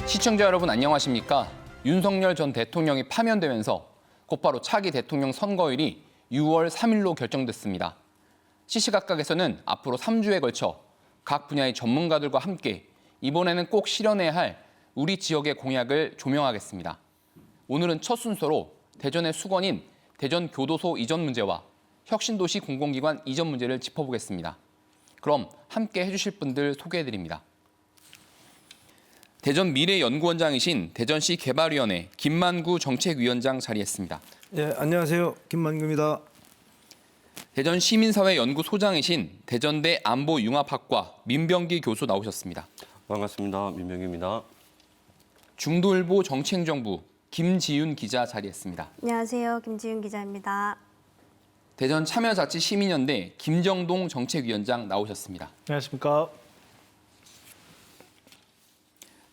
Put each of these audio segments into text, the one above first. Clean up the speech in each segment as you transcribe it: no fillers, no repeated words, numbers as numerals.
시청자 여러분 안녕하십니까? 윤석열 전 대통령이 파면되면서 곧바로 차기 대통령 선거일이 6월 3일로 결정됐습니다. 시시각각에서는 앞으로 3주에 걸쳐 각 분야의 전문가들과 함께 이번에는 꼭 실현해야 할 우리 지역의 공약을 조명하겠습니다. 오늘은 첫 순서로 대전의 수건인 대전교도소 이전 문제와 혁신도시 공공기관 이전 문제를 짚어보겠습니다. 그럼 함께 해주실 분들 소개해드립니다. 대전 미래연구원장이신 대전시 개발위원회 김만구 정책위원장 자리했습니다. 예, 안녕하세요. 김만구입니다. 대전 시민사회연구소장이신 대전대 안보융합학과 민병기 교수 나오셨습니다. 반갑습니다. 민병기입니다. 중도일보 정치행정부 김지윤 기자 자리했습니다. 안녕하세요. 김지윤 기자입니다. 대전 참여자치시민연대 김정동 정책위원장 나오셨습니다. 안녕하십니까.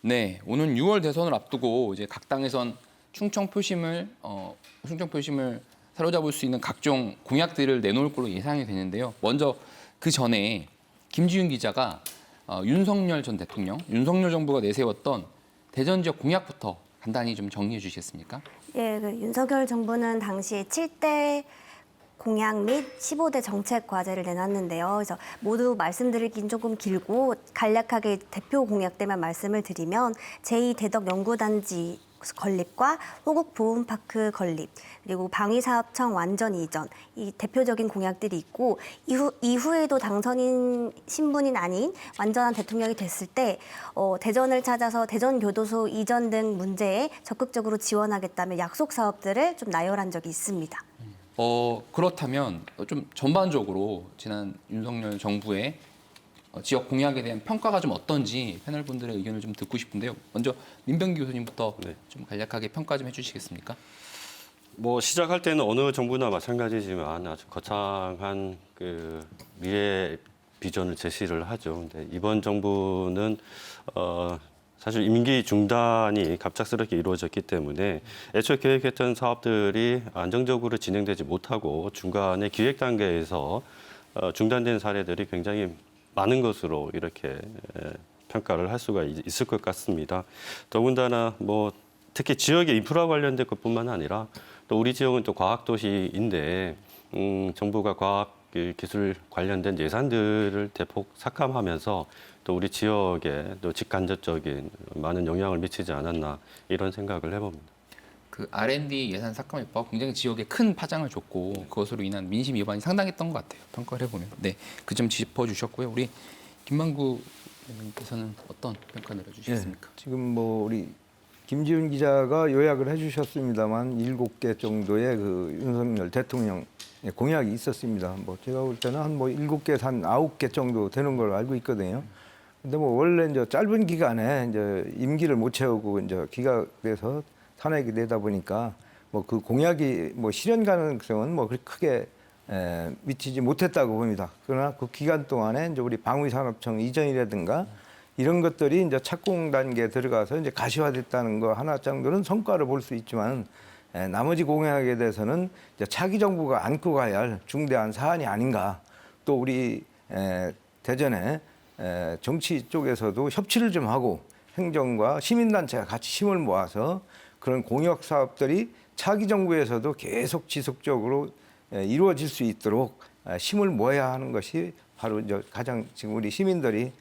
네, 오는 6월 대선을 앞두고 이제 각 당에선 충청 표심을 사로잡을 수 있는 각종 공약들을 내놓을 걸로 예상이 되는데요. 먼저 그 전에 김지윤 기자가 윤석열 전 대통령, 윤석열 정부가 내세웠던 대전 지역 공약부터 간단히 좀 정리해 주시겠습니까? 예, 윤석열 정부는 당시 7대 공약 및 15대 정책 과제를 내놨는데요. 그래서 모두 말씀드리긴 조금 길고 간략하게 대표 공약들만 말씀을 드리면 제2대덕연구단지 건립과 호국보훈파크 건립, 그리고 방위사업청 완전 이전, 이 대표적인 공약들이 있고 이후에도 당선인 신분인 아닌 완전한 대통령이 됐을 때 대전을 찾아서 대전교도소 이전 등 문제에 적극적으로 지원하겠다며 약속 사업들을 좀 나열한 적이 있습니다. 그렇다면 좀 전반적으로 지난 윤석열 정부의 지역 공약에 대한 평가가 좀 어떤지 패널 분들의 의견을 좀 듣고 싶은데요. 먼저 민병기 교수님부터 좀 간략하게 평가 좀 해주시겠습니까? 뭐 시작할 때는 어느 정부나 마찬가지지만 아주 거창한 그 미래 비전을 제시를 하죠. 근데 이번 정부는 사실 임기 중단이 갑작스럽게 이루어졌기 때문에 애초에 계획했던 사업들이 안정적으로 진행되지 못하고 중간에 기획 단계에서 중단된 사례들이 굉장히 많은 것으로 이렇게 평가를 할 수가 있을 것 같습니다. 더군다나 뭐 특히 지역의 인프라 관련된 것뿐만 아니라 또 우리 지역은 또 과학도시인데 정부가 과학 기술 관련된 예산들을 대폭 삭감하면서 또 우리 지역에 또 직간접적인 많은 영향을 미치지 않았나 이런 생각을 해봅니다. 그 R&D 예산 삭감 효과가 굉장히 지역에 큰 파장을 줬고 그것으로 인한 민심 위반이 상당했던 것 같아요. 평가를 해보면. 네, 그 점 짚어주셨고요. 우리 김만구 의원님께서는 어떤 평가 내려주시겠습니까? 예, 지금 뭐 우리 김지윤 기자가 요약을 해주셨습니다만 7개 정도의 그 윤석열 대통령 공약이 있었습니다. 뭐 제가 볼 때는 한 뭐 7개에서 한 9개 정도 되는 걸로 알고 있거든요. 근데 뭐 원래 이제 짧은 기간에 이제 임기를 못 채우고 이제 기각돼서 탄핵이 되다 보니까 뭐 그 공약이 뭐 실현 가능성은 뭐 그렇게 크게 미치지 못했다고 봅니다. 그러나 그 기간 동안에 이제 우리 방위산업청 이전이라든가 이런 것들이 이제 착공 단계에 들어가서 이제 가시화됐다는 거 하나 정도는 성과를 볼 수 있지만 나머지 공약에 대해서는 이제 차기 정부가 안고 가야 할 중대한 사안이 아닌가. 또 우리 대전에 정치 쪽에서도 협치를 좀 하고 행정과 시민단체가 같이 힘을 모아서 그런 공약 사업들이 차기 정부에서도 계속 지속적으로 이루어질 수 있도록 힘을 모아야 하는 것이 바로 이제 가장 지금 우리 시민들이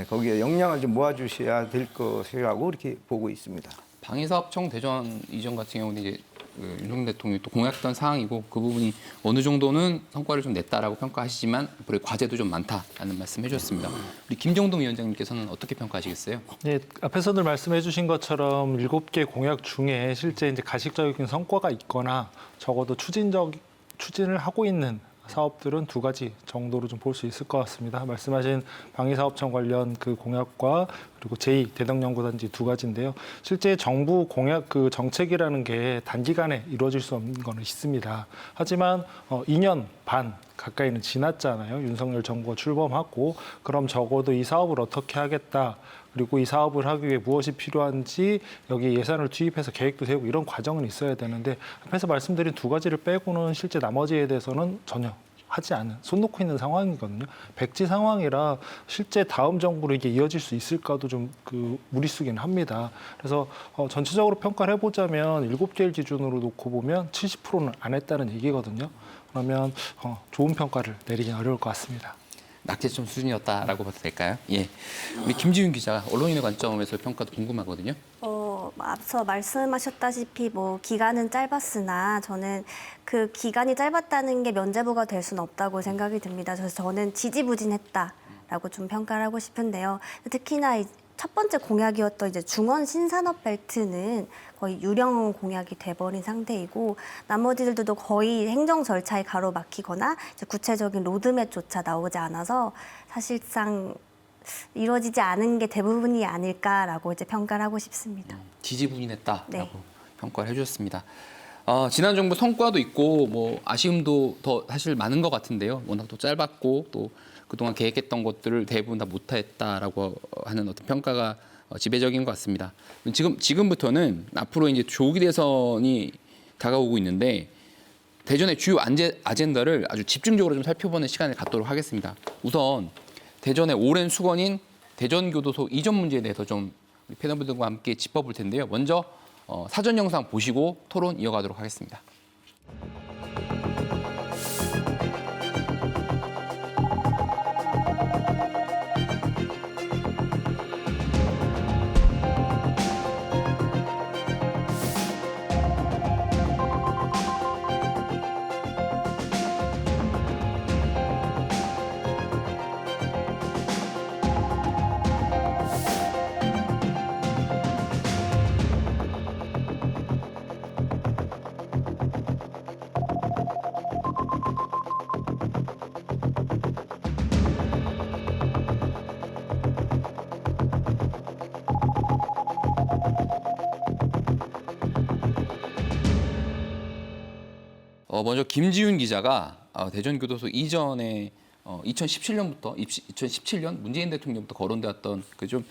거기에 역량을 좀 모아주셔야 될 것이라고 이렇게 보고 있습니다. 방위사업청 대전 이전 같은 경우는 이제 윤석열 대통령이 또 공약했던 사항이고 그 부분이 어느 정도는 성과를 좀 냈다라고 평가하시지만 앞으로의 과제도 좀 많다라는 말씀해 주셨습니다. 우리 김정동 위원장님께서는 어떻게 평가하시겠어요? 네, 앞에서도 말씀해 주신 것처럼 7개 공약 중에 실제 이제 가시적인 성과가 있거나 적어도 추진을 하고 있는 사업들은 2가지 정도로 좀 볼 수 있을 것 같습니다. 말씀하신 방위사업청 관련 그 공약과 그리고 제2대덕연구단지 2가지인데요. 실제 정부 공약 그 정책이라는 게 단기간에 이루어질 수 없는 거는 있습니다. 하지만 2년 반 가까이는 지났잖아요. 윤석열 정부가 출범하고 그럼 적어도 이 사업을 어떻게 하겠다. 그리고 이 사업을 하기 위해 무엇이 필요한지 여기 예산을 투입해서 계획도 세우고 이런 과정은 있어야 되는데 앞에서 말씀드린 2가지를 빼고는 실제 나머지에 대해서는 전혀 하지 않은, 손 놓고 있는 상황이거든요. 백지 상황이라 실제 다음 정부로 이게 이어질 수 있을까도 좀 무리수긴 합니다. 그래서 전체적으로 평가를 해보자면 7개를 기준으로 놓고 보면 70%는 안 했다는 얘기거든요. 그러면 좋은 평가를 내리긴 어려울 것 같습니다. 낙제점 수준이었다라고 봐도 될까요? 예. 우리 김지윤 기자, 언론인의 관점에서 평가도 궁금하거든요. 앞서 말씀하셨다시피 뭐 기간은 짧았으나 저는 그 기간이 짧았다는 게 면죄부가 될 수는 없다고 생각이 듭니다. 그래서 저는 지지부진했다라고 좀 평가를 하고 싶은데요. 특히나 첫 번째 공약이었던 이제 중원 신산업 벨트는 거의 유령 공약이 돼버린 상태이고 나머지들도 거의 행정 절차에 가로막히거나 이제 구체적인 로드맵조차 나오지 않아서 사실상 이루어지지 않은 게 대부분이 아닐까라고 이제 평가를 하고 싶습니다. 지지부진했다라고 네. 평가를 해주셨습니다. 지난 정부 성과도 있고 뭐 아쉬움도 더 사실 많은 것 같은데요. 워낙 또 짧았고 또 그동안 계획했던 것들을 대부분 다 못했다라고 하는 어떤 평가가 지배적인 것 같습니다. 지금부터는 앞으로 이제 조기 대선이 다가오고 있는데 대전의 주요 아젠다를 아주 집중적으로 좀 살펴보는 시간을 갖도록 하겠습니다. 우선 대전의 오랜 수건인 대전교도소 이전 문제에 대해서 좀 우리 패널분들과 함께 짚어볼 텐데요. 먼저 사전 영상 보시고 토론 이어가도록 하겠습니다. 먼저 김지윤 기자가 대전교도소 이전에 2017년부터 2017년 문재인 대통령부터 거론되었던 그 좀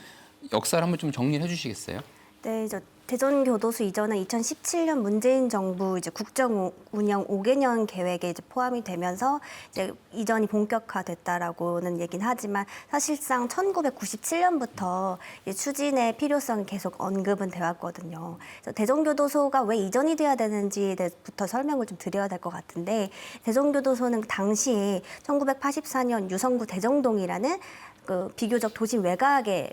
역사를 한번 좀 정리를 해주시겠어요? 네, 대전교도소 이전은 2017년 문재인 정부 이제 국정 운영 5개년 계획에 이제 포함이 되면서 이제 이전이 본격화됐다라고는 얘긴 하지만 사실상 1997년부터 추진의 필요성이 계속 언급은 되었거든요. 그래서 대전교도소가 왜 이전이 돼야 되는지에 대해서부터 설명을 좀 드려야 될 것 같은데 대전교도소는 당시에 1984년 유성구 대정동이라는 그 비교적 도심 외곽에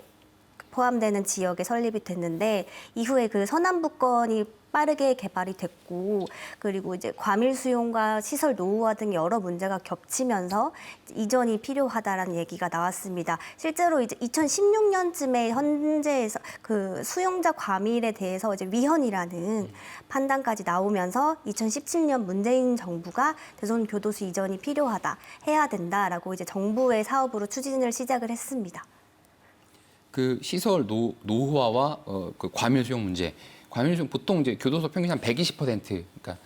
포함되는 지역에 설립이 됐는데 이후에 그 서남부권이 빠르게 개발이 됐고 그리고 이제 과밀 수용과 시설 노후화 등 여러 문제가 겹치면서 이전이 필요하다라는 얘기가 나왔습니다. 실제로 이제 2016년쯤에 현재에서 그 수용자 과밀에 대해서 이제 위헌이라는 판단까지 나오면서 2017년 문재인 정부가 대전교도소 이전이 필요하다, 해야 된다라고 이제 정부의 사업으로 추진을 시작을 했습니다. 그 시설 노후화와 그 과밀 수용 문제. 과밀 수용 보통 이제 교도소 평균 한 120%. 그러니까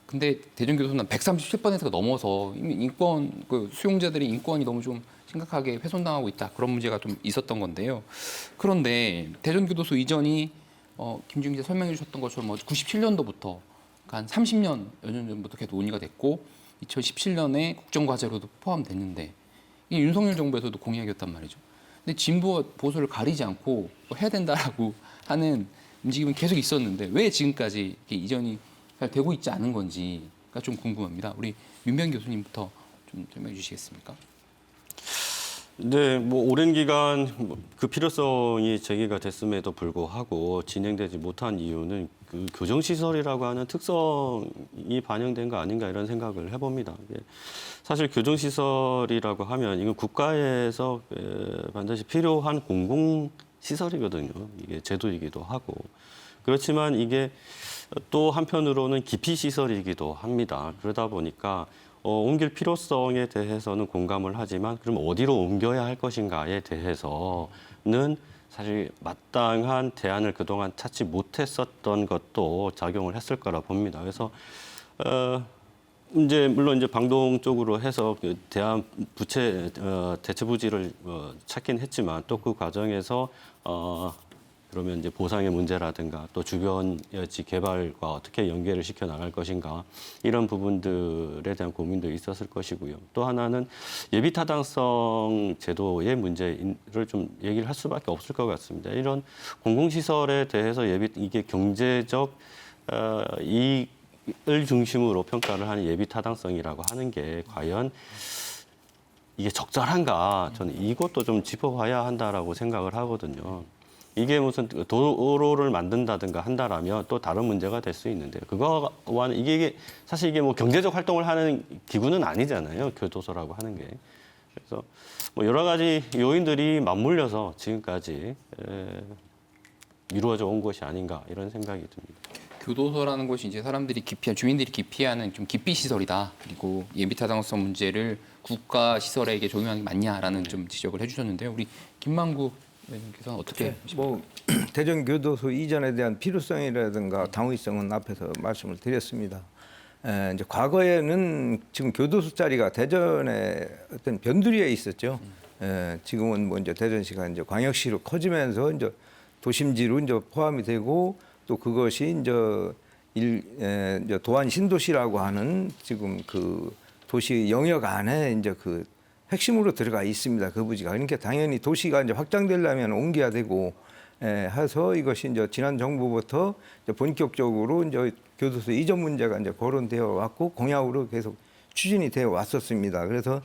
근데 대전교도소는 137%가 넘어서 이미 인권 그 수용자들의 인권이 너무 좀 심각하게 훼손당하고 있다. 그런 문제가 좀 있었던 건데요. 그런데 대전교도소 이전이 김지윤 기자 설명해 주셨던 것처럼 97년도부터 한 30년 여년 전부터 계속 논의가 됐고 2017년에 국정과제로도 포함됐는데 이게 윤석열 정부에서도 공약이었단 말이죠. 근데 진보와 보수를 가리지 않고 해야 된다라고 하는 움직임은 계속 있었는데 왜 지금까지 이렇게 이전이 잘 되고 있지 않은 건지가 좀 궁금합니다. 우리 윤병 교수님부터 좀 설명해 주시겠습니까? 네, 뭐 오랜 기간 그 필요성이 제기가 됐음에도 불구하고 진행되지 못한 이유는 그 교정시설이라고 하는 특성이 반영된 거 아닌가 이런 생각을 해봅니다. 사실 교정시설이라고 하면 이건 국가에서 반드시 필요한 공공시설이거든요. 이게 제도이기도 하고. 그렇지만 이게 또 한편으로는 기피시설이기도 합니다. 그러다 보니까 옮길 필요성에 대해서는 공감을 하지만 그럼 어디로 옮겨야 할 것인가에 대해서는 사실 마땅한 대안을 그동안 찾지 못했었던 것도 작용을 했을 거라 봅니다. 그래서 물론 이제 방동 쪽으로 해서 그 대안 대체 부지를 찾긴 했지만 또 그 과정에서 그러면 이제 보상의 문제라든가 또 주변 여지 개발과 어떻게 연계를 시켜 나갈 것인가 이런 부분들에 대한 고민도 있었을 것이고요. 또 하나는 예비 타당성 제도의 문제를 좀 얘기를 할 수밖에 없을 것 같습니다. 이런 공공시설에 대해서 이게 경제적 이익을 중심으로 평가를 하는 예비 타당성이라고 하는 게 과연 이게 적절한가? 저는 이것도 좀 짚어봐야 한다라고 생각을 하거든요. 이게 무슨 도로를 만든다든가 한다라면 또 다른 문제가 될 수 있는데 그거와는 이게 사실 이게 뭐 경제적 활동을 하는 기구는 아니잖아요. 교도소라고 하는 게. 그래서 뭐 여러 가지 요인들이 맞물려서 지금까지 이루어져 온 것이 아닌가 이런 생각이 듭니다. 교도소라는 곳이 이제 주민들이 기피하는 좀 기피 시설이다. 그리고 예비 타당성 문제를 국가 시설에게 적용하는 게 맞냐라는 좀 지적을 해주셨는데요. 우리 김만구 의원님께서는 어떻게? 뭐 대전 교도소 이전에 대한 필요성이라든가 당위성은 앞에서 말씀을 드렸습니다. 이제 과거에는 지금 교도소 자리가 대전에 어떤 변두리에 있었죠. 지금은 뭐 이제 대전시가 이제 광역시로 커지면서 이제 도심지로 이제 포함이 되고 또 그것이 이제 도안 신도시라고 하는 지금 그 도시 영역 안에 이제 그 핵심으로 들어가 있습니다. 그 부지가. 그러니까 당연히 도시가 이제 확장되려면 옮겨야 되고 해서 이것이 이제 지난 정부부터 이제 본격적으로 이제 교도소 이전 문제가 이제 거론되어 왔고 공약으로 계속 추진이 되어 왔었습니다. 그래서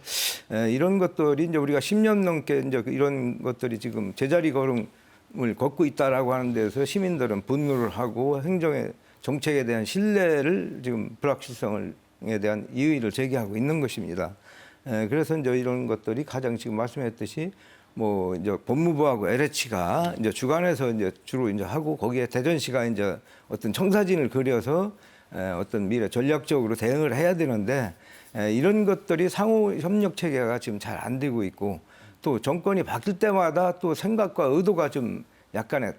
이런 것들이 이제 우리가 10년 넘게 이제 이런 것들이 지금 제자리 걸음을 걷고 있다라고 하는 데서 시민들은 분노를 하고 행정의 정책에 대한 신뢰를 지금 불확실성에 대한 이의를 제기하고 있는 것입니다. 그래서 이제 이런 것들이 가장 지금 말씀했듯이 뭐 이제 법무부하고 LH가 이제 주관해서 이제 주로 이제 하고 거기에 대전시가 이제 어떤 청사진을 그려서 어떤 미래 전략적으로 대응을 해야 되는데 이런 것들이 상호 협력 체계가 지금 잘 안 되고 있고 또 정권이 바뀔 때마다 또 생각과 의도가 좀 약간의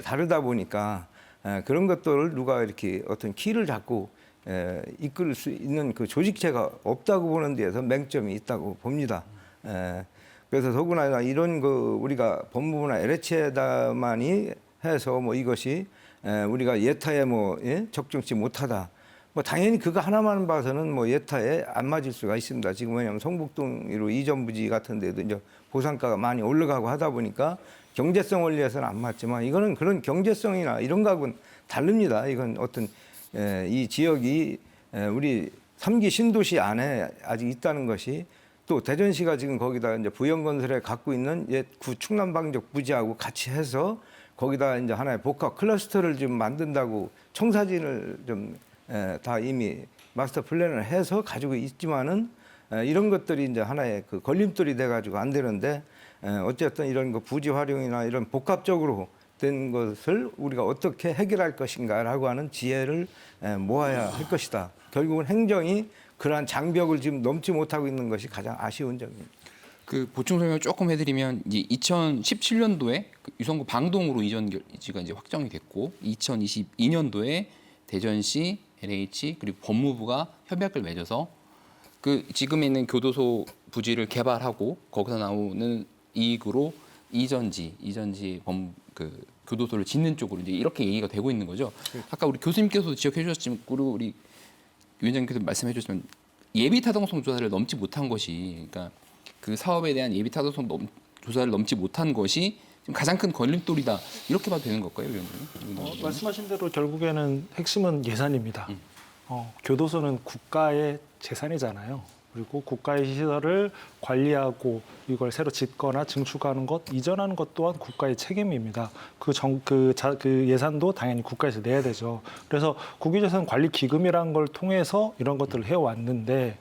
다르다 보니까 그런 것들을 누가 이렇게 어떤 키를 잡고 이끌 수 있는 그 조직체가 없다고 보는 데에서 맹점이 있다고 봅니다. 그래서 더구나 이런 그 우리가 법무부나 LH에다만이 해서 뭐 이것이 우리가 예타에 뭐 적정치 못하다. 뭐 당연히 그거 하나만 봐서는 뭐 예타에 안 맞을 수가 있습니다. 지금 왜냐하면 성북동으로 이전 부지 같은 데도 이제 보상가가 많이 올라가고 하다 보니까 경제성 원리에서는 안 맞지만 이거는 그런 경제성이나 이런 거하고는 다릅니다. 이건 어떤 이 지역이 우리 3기 신도시 안에 아직 있다는 것이 또 대전시가 지금 거기다 이제 부영건설에 갖고 있는 옛 구 충남방적 부지하고 같이 해서 거기다 이제 하나의 복합 클러스터를 좀 만든다고 청사진을 좀 다 이미 마스터 플랜을 해서 가지고 있지만은 이런 것들이 이제 하나의 그 걸림돌이 돼 가지고 안 되는데 어쨌든 이런 거 부지 활용이나 이런 복합적으로 된 것을 우리가 어떻게 해결할 것인가라고 하는 지혜를 모아야 할 것이다. 결국은 행정이 그러한 장벽을 지금 넘지 못하고 있는 것이 가장 아쉬운 점입니다. 그 보충 설명을 조금 해드리면 이제 2017년도에 그 유성구 방동으로 이전지가 이제 확정이 됐고 2022년도에 대전시, LH 그리고 법무부가 협약을 맺어서 그 지금 있는 교도소 부지를 개발하고 거기서 나오는 이익으로 이전지 그 교도소를 짓는 쪽으로 이제 이렇게 얘기가 되고 있는 거죠. 아까 우리 교수님께서도 지적해 주셨지만 그리고 우리 위원장님께서 말씀해 주셨지만 예비 타당성 조사를 넘지 못한 것이 그러니까 그 사업에 대한 예비 타당성 조사를 넘지 못한 것이 지금 가장 큰 걸림돌이다 이렇게 봐도 되는 걸까요, 위원장님? 말씀하신 대로 결국에는 핵심은 예산입니다. 교도소는 국가의 재산이잖아요. 그리고 국가의 시설을 관리하고 이걸 새로 짓거나 증축하는 것, 이전하는 것 또한 국가의 책임입니다. 그 예산도 당연히 국가에서 내야 되죠. 그래서 국유재산 관리 기금이라는 걸 통해서 이런 것들을 해왔는데,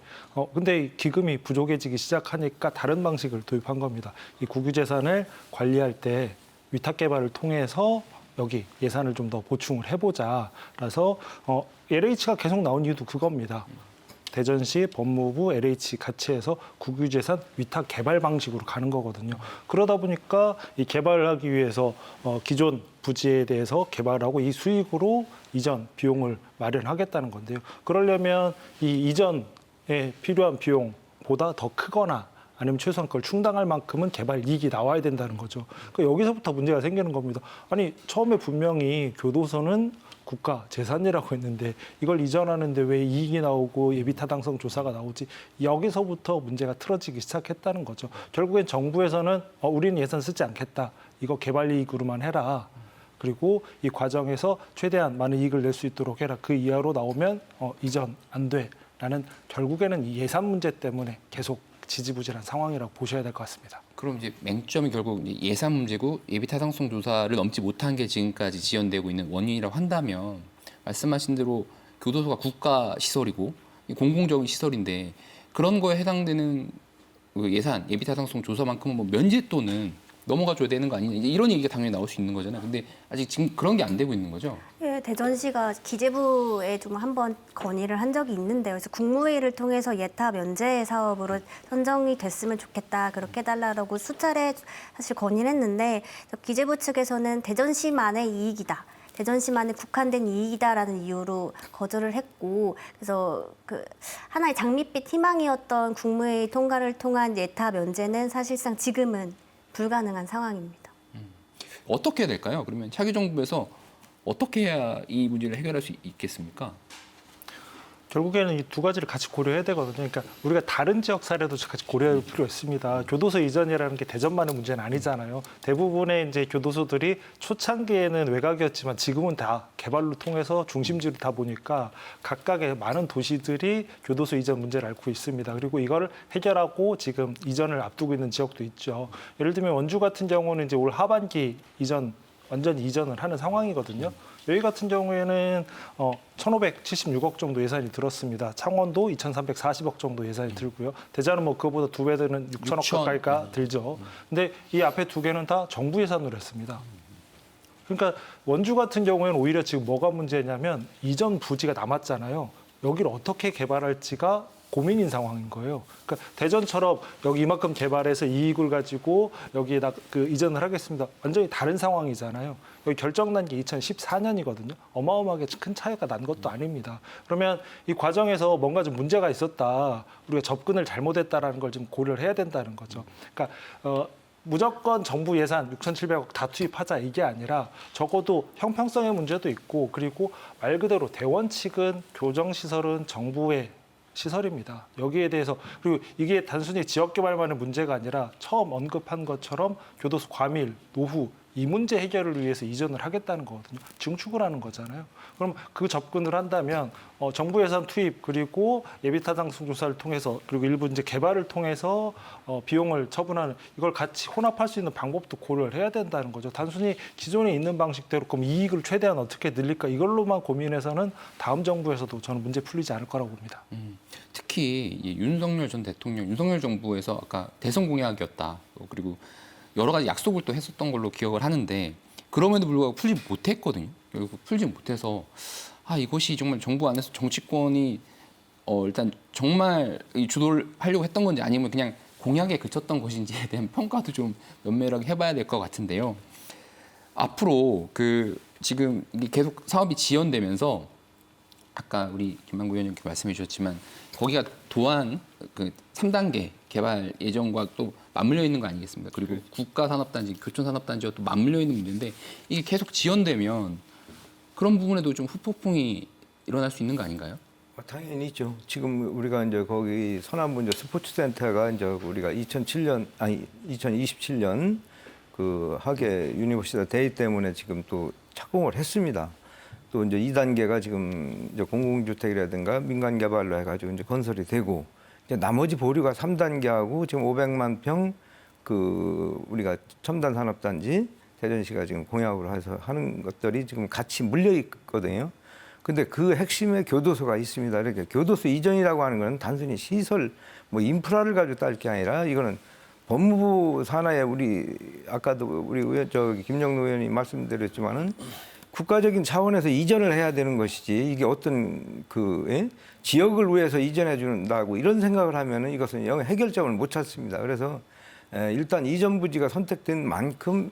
근데 이 기금이 부족해지기 시작하니까 다른 방식을 도입한 겁니다. 이 국유재산을 관리할 때 위탁 개발을 통해서 여기 예산을 좀 더 보충을 해보자. 그래서 LH가 계속 나온 이유도 그겁니다. 대전시, 법무부, LH 같이 해서 국유재산 위탁 개발 방식으로 가는 거거든요. 그러다 보니까 이 개발을 하기 위해서 기존 부지에 대해서 개발하고 이 수익으로 이전 비용을 마련하겠다는 건데요. 그러려면 이 이전에 필요한 비용보다 더 크거나 아니면 최소한 그걸 충당할 만큼은 개발 이익이 나와야 된다는 거죠. 그러니까 여기서부터 문제가 생기는 겁니다. 아니 처음에 분명히 교도소는 국가 재산이라고 했는데 이걸 이전하는데 왜 이익이 나오고 예비 타당성 조사가 나오지? 여기서부터 문제가 틀어지기 시작했다는 거죠. 결국엔 정부에서는 우리는 예산 쓰지 않겠다. 이거 개발 이익으로만 해라. 그리고 이 과정에서 최대한 많은 이익을 낼 수 있도록 해라. 그 이하로 나오면 이전 안 돼. 라는 결국에는 이 예산 문제 때문에 계속 지지부진한 상황이라고 보셔야 될 것 같습니다. 그럼 이제 맹점이 결국 이제 예산 문제고 예비 타당성 조사를 넘지 못한 게 지금까지 지연되고 있는 원인이라고 한다면 말씀하신 대로 교도소가 국가 시설이고 공공적인 시설인데 그런 거에 해당되는 그 예산 예비 타당성 조사만큼은 뭐 면제 또는 넘어가줘야 되는 거 아니냐 이제 이런 얘기가 당연히 나올 수 있는 거잖아요. 근데 아직 지금 그런 게 안 되고 있는 거죠. 예, 대전시가 기재부에 좀 한번 건의를 한 적이 있는데요. 그래서 국무회의를 통해서 예타 면제 사업으로 선정이 됐으면 좋겠다. 그렇게 해달라고 수차례 사실 건의를 했는데 기재부 측에서는 대전시만의 이익이다. 대전시만의 국한된 이익이다라는 이유로 거절을 했고 그래서 그 하나의 장밋빛 희망이었던 국무회의 통과를 통한 예타 면제는 사실상 지금은 불가능한 상황입니다. 어떻게 해야 될까요? 그러면 차기 정부에서 어떻게 해야 이 문제를 해결할 수 있겠습니까? 결국에는 이 두 가지를 같이 고려해야 되거든요. 그러니까 우리가 다른 지역 사례도 같이 고려할 필요 있습니다. 교도소 이전이라는 게 대전만의 문제는 아니잖아요. 대부분의 이제 교도소들이 초창기에는 외곽이었지만 지금은 다 개발로 통해서 중심지로 다 보니까 각각의 많은 도시들이 교도소 이전 문제를 앓고 있습니다. 그리고 이걸 해결하고 지금 이전을 앞두고 있는 지역도 있죠. 예를 들면 원주 같은 경우는 이제 올 하반기 완전히 이전을 하는 상황이거든요. 여기 같은 경우에는 1,576억 정도 예산이 들었습니다. 창원도 2,340억 정도 예산이 들고요. 대전은 뭐 그거보다 2배 되는 6천억 가까이가 들죠. 근데 이 앞에 두 개는 다 정부 예산으로 했습니다. 그러니까 원주 같은 경우에는 오히려 지금 뭐가 문제냐면 이전 부지가 남았잖아요. 여기를 어떻게 개발할지가 고민인 상황인 거예요. 그러니까 대전처럼 여기 이만큼 개발해서 이익을 가지고 여기에다 그 이전을 하겠습니다. 완전히 다른 상황이잖아요. 여기 결정난 게 2014년이거든요. 어마어마하게 큰 차이가 난 것도 아닙니다. 그러면 이 과정에서 뭔가 좀 문제가 있었다. 우리가 접근을 잘못했다라는 걸 좀 고려를 해야 된다는 거죠. 그러니까 무조건 정부 예산 6,700억 다 투입하자 이게 아니라 적어도 형평성의 문제도 있고 그리고 말 그대로 대원 측은 교정시설은 정부의 시설입니다. 여기에 대해서 그리고 이게 단순히 지역 개발만의 문제가 아니라 처음 언급한 것처럼 교도소 과밀, 노후 이 문제 해결을 위해서 이전을 하겠다는 거거든요. 증축을 하는 거잖아요. 그럼 그 접근을 한다면 정부 예산 투입 그리고 예비 타당성 조사를 통해서 그리고 일부 이제 개발을 통해서 비용을 처분하는 이걸 같이 혼합할 수 있는 방법도 고려를 해야 된다는 거죠. 단순히 기존에 있는 방식대로 그럼 이익을 최대한 어떻게 늘릴까 이걸로만 고민해서는 다음 정부에서도 저는 문제 풀리지 않을 거라고 봅니다. 특히 이 윤석열 전 대통령, 윤석열 정부에서 아까 대선 공약이었다. 그리고 여러 가지 약속을 또 했었던 걸로 기억을 하는데 그럼에도 불구하고 풀지 못했거든요. 결국 풀지 못해서 이것이 정말 정부 안에서 정치권이 일단 정말 주도를 하려고 했던 건지 아니면 그냥 공약에 그쳤던 것인지에 대한 평가도 좀 면밀하게 해봐야 될 것 같은데요. 앞으로 지금 이게 계속 사업이 지연되면서 아까 우리 김만구 의원님께 말씀해 주셨지만 거기가 도안 3단계 개발 예정과 또 맞물려 있는 거 아니겠습니까? 그리고 국가산업단지, 교촌산업단지와 또 맞물려 있는 문제인데 이게 계속 지연되면 그런 부분에도 좀 후폭풍이 일어날 수 있는 거 아닌가요? 당연히 있죠. 지금 우리가 이제 거기 서남부 이제 스포츠센터가 이제 우리가 2027년 그 하계 유니버시티 데이 때문에 지금 또 착공을 했습니다. 또 이제 2단계가 지금 이제 공공주택이라든가 민간 개발로 해가지고 이제 건설이 되고 이제 나머지 보류가 3단계하고 지금 500만 평 우리가 첨단 산업단지 대전시가 지금 공약으로 해서 하는 것들이 지금 같이 물려 있거든요. 근데 그 핵심에 교도소가 있습니다. 이렇게 교도소 이전이라고 하는 건 단순히 시설, 뭐 인프라를 가지고 딸 게 아니라 이거는 법무부 산하에 아까도 우리 김영노 의원이 말씀드렸지만은 국가적인 차원에서 이전을 해야 되는 것이지 이게 어떤 지역을 위해서 이전해 준다고 이런 생각을 하면은 이것은 영 해결점을 못 찾습니다. 그래서 일단 이전 부지가 선택된 만큼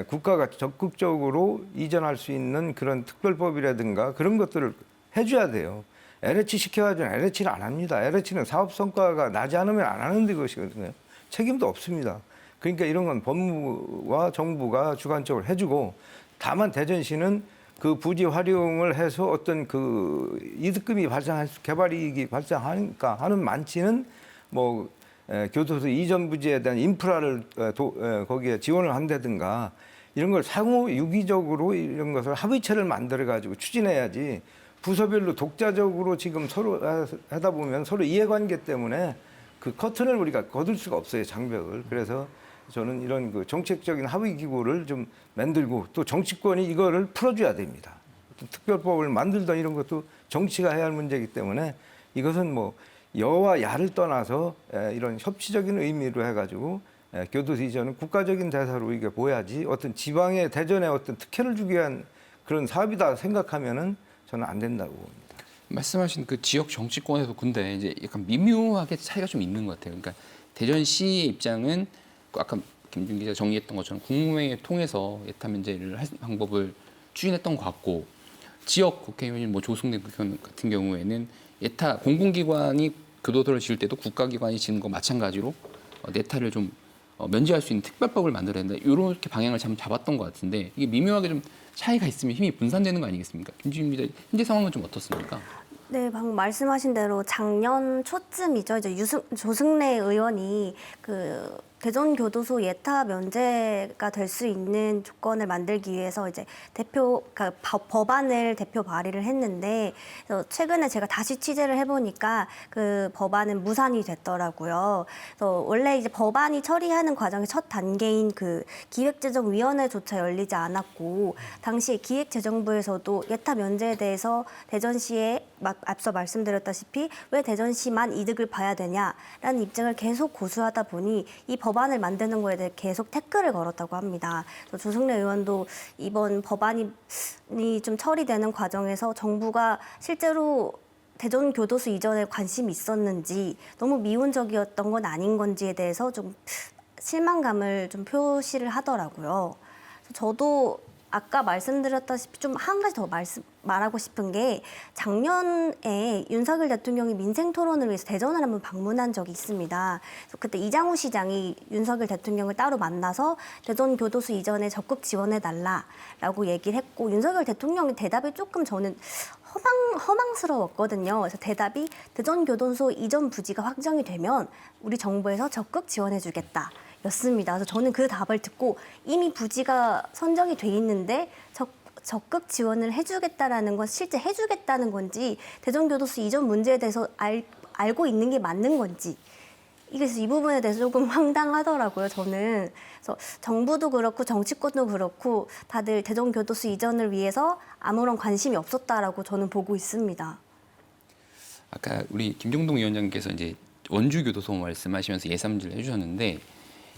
국가가 적극적으로 이전할 수 있는 그런 특별법이라든가 그런 것들을 해줘야 돼요. LH 시켜가지고 LH는 안 합니다. LH는 사업 성과가 나지 않으면 안 하는 것이거든요. 책임도 없습니다. 그러니까 이런 건 법무부와 정부가 주관적으로 해주고, 다만 대전시는 그 부지 활용을 해서 어떤 그 이득금이 발생할 수, 개발 이익이 발생하니까 하는 만치는 뭐 교도소 이전 부지에 대한 인프라를 거기에 지원을 한다든가 이런 걸 상호 유기적으로 이런 것을 합의체를 만들어 가지고 추진해야지, 부서별로 독자적으로 지금 서로 하다 보면 서로 이해관계 때문에 그 커튼을 우리가 거둘 수가 없어요, 장벽을. 그래서 저는 이런 그 정책적인 합의 기구를 좀 만들고, 또 정치권이 이거를 풀어줘야 됩니다. 특별법을 만들던 이런 것도 정치가 해야 할 문제이기 때문에 이것은 뭐 여와 야를 떠나서 이런 협치적인 의미로 해가지고 교도소 이전은 국가적인 대사로 이게 보야지, 어떤 지방의 대전에 어떤 특혜를 주기 위한 그런 사업이다 생각하면은 저는 안 된다고 봅니다. 말씀하신 그 지역 정치권에도 근데 이제 약간 미묘하게 차이가 좀 있는 것 같아요. 그러니까 대전시의 입장은 아까 김준 기자 정리했던 것처럼 국무회의를 통해서 예타 면제를 할 방법을 추진했던 것 같고, 지역 국회의원인 뭐 조승래 국회의원 같은 경우에는 예타 공공기관이 교도소를 지을 때도 국가기관이 지는 거 마찬가지로 예타를 좀 면제할 수 있는 특별법을 만들어야 된다, 이렇게 방향을 잡았던 것 같은데, 이게 미묘하게 좀 차이가 있으면 힘이 분산되는 거 아니겠습니까? 김준일 기자, 현재 상황은 좀 어떻습니까? 네, 방금 말씀하신 대로 작년 초쯤이죠. 이제 조승래 의원이 그 대전교도소 예타 면제가 될 수 있는 조건을 만들기 위해서 이제 그러니까 법안을 대표 발의를 했는데, 그래서 최근에 제가 다시 취재를 해보니까 그 법안은 무산이 됐더라고요. 그래서 원래 이제 법안이 처리하는 과정의 첫 단계인 그 기획재정위원회조차 열리지 않았고, 당시 기획재정부에서도 예타 면제에 대해서 대전시에 앞서 말씀드렸다시피 왜 대전시만 이득을 봐야 되냐라는 입장을 계속 고수하다 보니 이 법안을 만드는 거에 대해 계속 태클을 걸었다고 합니다. 조승래 의원도 이번 법안이 좀 처리되는 과정에서 정부가 실제로 대전교도소 이전에 관심이 있었는지, 너무 미온적이었던 건 아닌 건지에 대해서 좀 실망감을 좀 표시를 하더라고요. 저도 아까 말씀드렸다시피 좀 한 가지 더 말하고 싶은 게, 작년에 윤석열 대통령이 민생 토론을 위해서 대전을 한번 방문한 적이 있습니다. 그래서 그때 이장우 시장이 윤석열 대통령을 따로 만나서 대전 교도소 이전에 적극 지원해 달라라고 얘기를 했고, 윤석열 대통령의 대답이 조금 저는 허망스러웠거든요. 그래서 대답이 대전 교도소 이전 부지가 확정이 되면 우리 정부에서 적극 지원해 주겠다 였습니다. 그래서 저는 그 답을 듣고 이미 부지가 선정이 돼 있는데 적극 지원을 해주겠다라는 건 실제 해주겠다는 건지, 대전교도소 이전 문제에 대해서 알고 있는 게 맞는 건지, 그래서 이 부분에 대해서 조금 황당하더라고요, 저는. 그래서 정부도 그렇고 정치권도 그렇고 다들 대전교도소 이전을 위해서 아무런 관심이 없었다라고 저는 보고 있습니다. 아까 우리 김종동 위원장께서 이제 원주교도소 말씀하시면서 예산문제를 해주셨는데,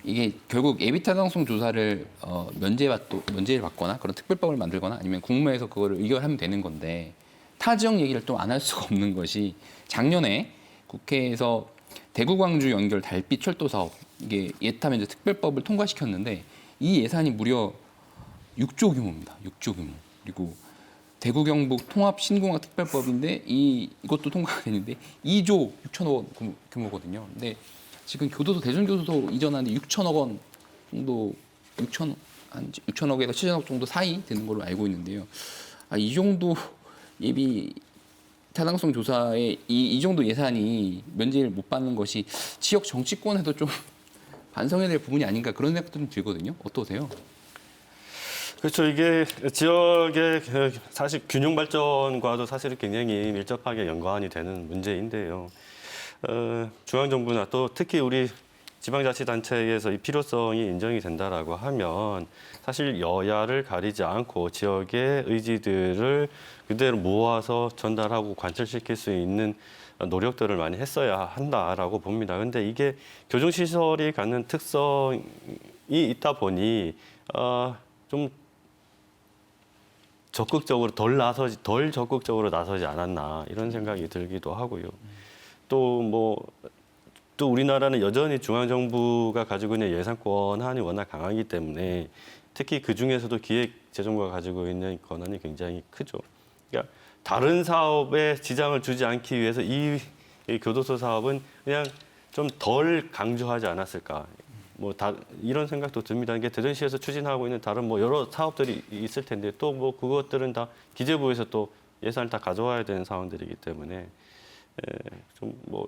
이게 결국 예비타당성 조사를 면제를 받거나 그런 특별법을 만들거나 아니면 국무회에서 그거를 의결하면 되는 건데, 타 지역 얘기를 또 안 할 수가 없는 것이, 작년에 국회에서 대구 광주 연결 달빛 철도 사업, 이게 예타 면제 특별법을 통과시켰는데 이 예산이 무려 6조 규모입니다. 6조 규모. 그리고 대구 경북 통합 신공항 특별법인데 이것도 통과가 되는데 2조 6천억 원 규모거든요. 근데 지금 교도소 대전교도소 이전하는데 6천억 원 정도, 6천억에서 7천억 정도 사이 되는 걸로 알고 있는데요. 이 정도 예비 타당성 조사에 이 정도 예산이 면제를 못 받는 것이 지역 정치권에도 좀 반성해야 될 부분이 아닌가, 그런 생각도 좀 들거든요. 어떠세요? 그렇죠. 이게 지역의 사실 균형 발전과도 사실 굉장히 밀접하게 연관이 되는 문제인데요. 중앙정부나 또 특히 우리 지방자치단체에서 이 필요성이 인정이 된다라고 하면 사실 여야를 가리지 않고 지역의 의지들을 그대로 모아서 전달하고 관철시킬 수 있는 노력들을 많이 했어야 한다라고 봅니다. 근데 이게 교정시설이 갖는 특성이 있다 보니 좀 적극적으로 덜 적극적으로 나서지 않았나, 이런 생각이 들기도 하고요. 또 우리나라는 여전히 중앙정부가 가지고 있는 예산 권한이 워낙 강하기 때문에 특히 그 중에서도 기획재정부가 가지고 있는 권한이 굉장히 크죠. 그러니까 다른 사업에 지장을 주지 않기 위해서 이 교도소 사업은 그냥 좀 덜 강조하지 않았을까. 뭐 다 이런 생각도 듭니다. 이게 대전시에서 추진하고 있는 다른 뭐 여러 사업들이 있을 텐데 또 뭐 그것들은 다 기재부에서 또 예산을 다 가져와야 되는 상황들이기 때문에 좀 뭐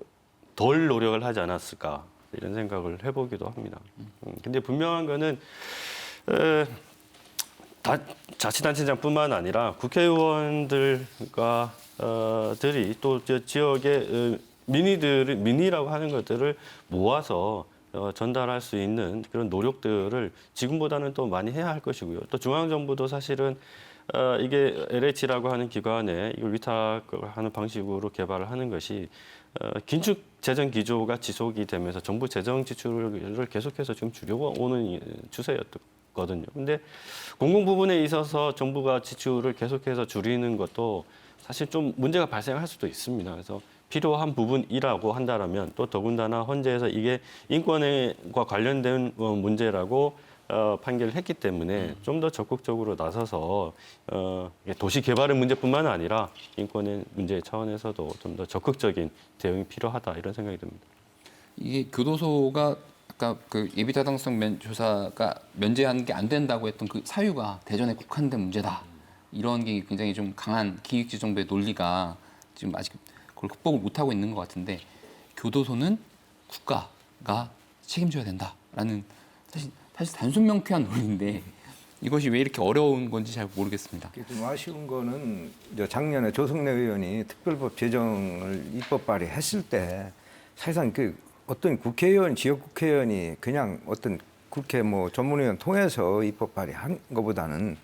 덜 노력을 하지 않았을까 이런 생각을 해보기도 합니다. 근데 분명한 거는 자치단체장뿐만 아니라 국회의원들과 들이 또 지역의 민의라고 하는 것들을 모아서 전달할 수 있는 그런 노력들을 지금보다는 또 많이 해야 할 것이고요. 또 중앙정부도 사실은 이게 LH라고 하는 기관에 이걸 위탁하는 방식으로 개발을 하는 것이 긴축 재정 기조가 지속이 되면서 정부 재정 지출을 계속해서 지금 줄여고 오는 추세였거든요. 근데 공공 부분에 있어서 정부가 지출을 계속해서 줄이는 것도 사실 좀 문제가 발생할 수도 있습니다. 그래서 필요한 부분이라고 한다면 또 더군다나 헌재에서 이게 인권과 관련된 문제라고 판결을 했기 때문에 좀 더 적극적으로 나서서 도시 개발의 문제뿐만 아니라 인권의 문제 차원에서도 좀 더 적극적인 대응이 필요하다 이런 생각이 듭니다. 이게 교도소가 아까 그 예비타당성 조사가 면제하는 게 안 된다고 했던 그 사유가 대전에 국한된 문제다. 이런 게 굉장히 좀 강한 기획재정부의 논리가 지금 아직 그걸 극복을 못하고 있는 것 같은데 교도소는 국가가 책임져야 된다라는 사실 단순 명쾌한 논리인데 이것이 왜 이렇게 어려운 건지 잘 모르겠습니다. 좀 아쉬운 거는 이제 작년에 조성래 의원이 특별법 제정을 입법 발의했을 때 사실상 그 어떤 국회의원, 지역 국회의원이 그냥 어떤 국회 뭐 전문위원 통해서 입법 발의한 것보다는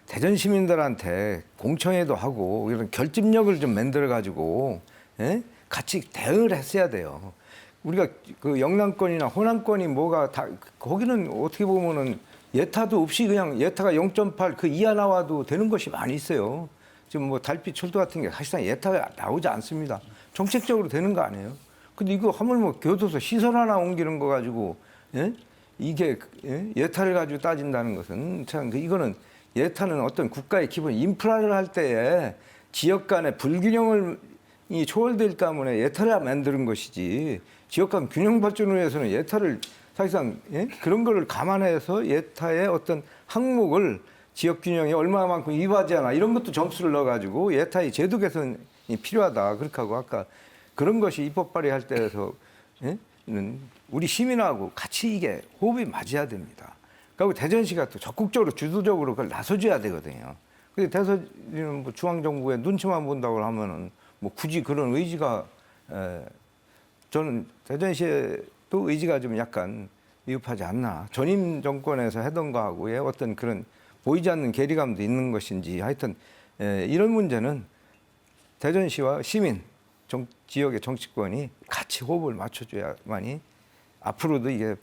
대전 시민들한테 공청회도 하고 이런 결집력을 좀 만들어 가지고 같이 대응을 했어야 돼요. 우리가 그 영남권이나 호남권이 뭐가 다 거기는 어떻게 보면은 예타도 없이 그냥 예타가 0.8 그 이하 나와도 되는 것이 많이 있어요. 지금 뭐 달빛 철도 같은 게 사실상 예타가 나오지 않습니다. 정책적으로 되는 거 아니에요. 근데 이거 하물며 교도소 시설 하나 옮기는 거 가지고 이게 예타를 가지고 따진다는 것은 참 이거는 예타는 어떤 국가의 기본 인프라를 할 때에 지역 간의 불균형을 이 초월될 때문에 예타를 만드는 것이지 지역 간 균형 발전을 위해서는 예타를 사실상 그런 거를 감안해서 예타의 어떤 항목을 지역 균형이 얼마만큼 위배하지 않아 이런 것도 점수를 넣어가지고 예타의 제도 개선이 필요하다 그렇게 하고 아까 그런 것이 입법 발의할 때에서 우리 시민하고 같이 이게 호흡이 맞아야 됩니다. 그리고 대전시가 또 적극적으로 주도적으로 그걸 나서줘야 되거든요. 근데 대전시는 뭐 중앙정부의 눈치만 본다고 하면은 뭐 굳이 그런 의지가 저는 대전시에도 의지가 좀 약간 미흡하지 않나. 전임 정권에서 하던 거하고의 어떤 그런 보이지 않는 괴리감도 있는 것인지 하여튼 이런 문제는 대전시와 시민, 지역의 정치권이 같이 호흡을 맞춰줘야만이 앞으로도 이게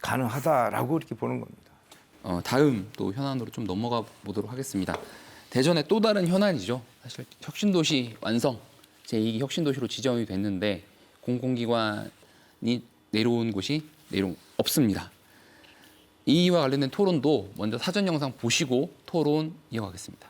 가능하다라고 이렇게 보는 겁니다. 다음 또 현안으로 좀 넘어가 보도록 하겠습니다. 대전의 또 다른 현안이죠. 사실 혁신도시 완성, 제2기 혁신도시로 지정이 됐는데 공공기관이 내려온 곳이 없습니다. 이와 관련된 토론도 먼저 사전 영상 보시고 토론 이어가겠습니다.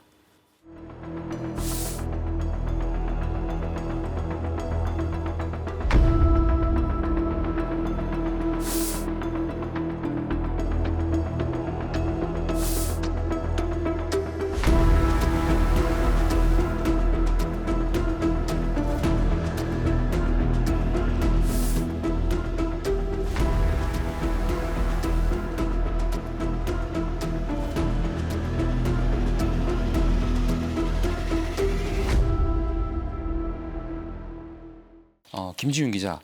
김지윤 기자,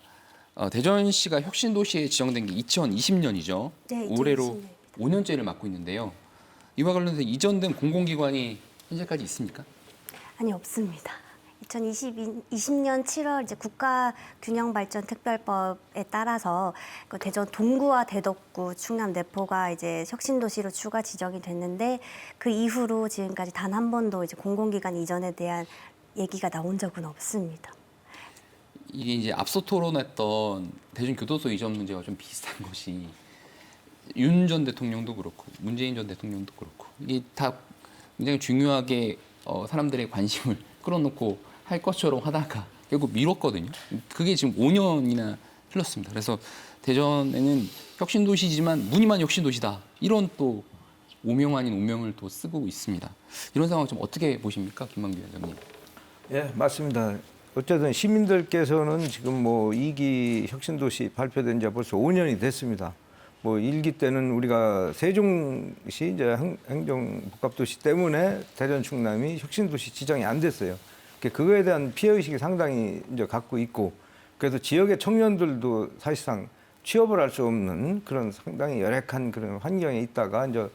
대전시가 혁신도시에 지정된 게 2020년이죠. 네, 올해로 2020년입니다. 5년째를 맡고 있는데요. 이와 관련해서 이전된 공공기관이 현재까지 있습니까? 아니 없습니다. 2020년 7월 이제 국가균형발전특별법에 따라서 그 대전 동구와 대덕구, 충남 내포가 이제 혁신도시로 추가 지정이 됐는데 그 이후로 지금까지 단 한 번도 이제 공공기관 이전에 대한 얘기가 나온 적은 없습니다. 이게 이제 앞서 토론했던 대전교도소 이전 문제와 좀 비슷한 것이 윤 전 대통령도 그렇고 문재인 전 대통령도 그렇고 이게 다 굉장히 중요하게 사람들의 관심을 끌어놓고 할 것처럼 하다가 결국 미뤘거든요. 그게 지금 5년이나 흘렀습니다. 그래서 대전에는 혁신도시지만 무늬만 혁신도시다. 이런 또 오명 아닌 오명을 또 쓰고 있습니다. 이런 상황 좀 어떻게 보십니까, 김만규 위원장님? 예, 맞습니다. 어쨌든 시민들께서는 지금 뭐 2기 혁신도시 발표된 지 벌써 5년이 됐습니다. 뭐 1기 때는 우리가 세종시 이제 행정복합도시 때문에 대전 충남이 혁신도시 지정이 안 됐어요. 그거에 대한 피해의식이 상당히 이제 갖고 있고, 그래도 지역의 청년들도 사실상 취업을 할 수 없는 그런 상당히 열악한 그런 환경에 있다가 이제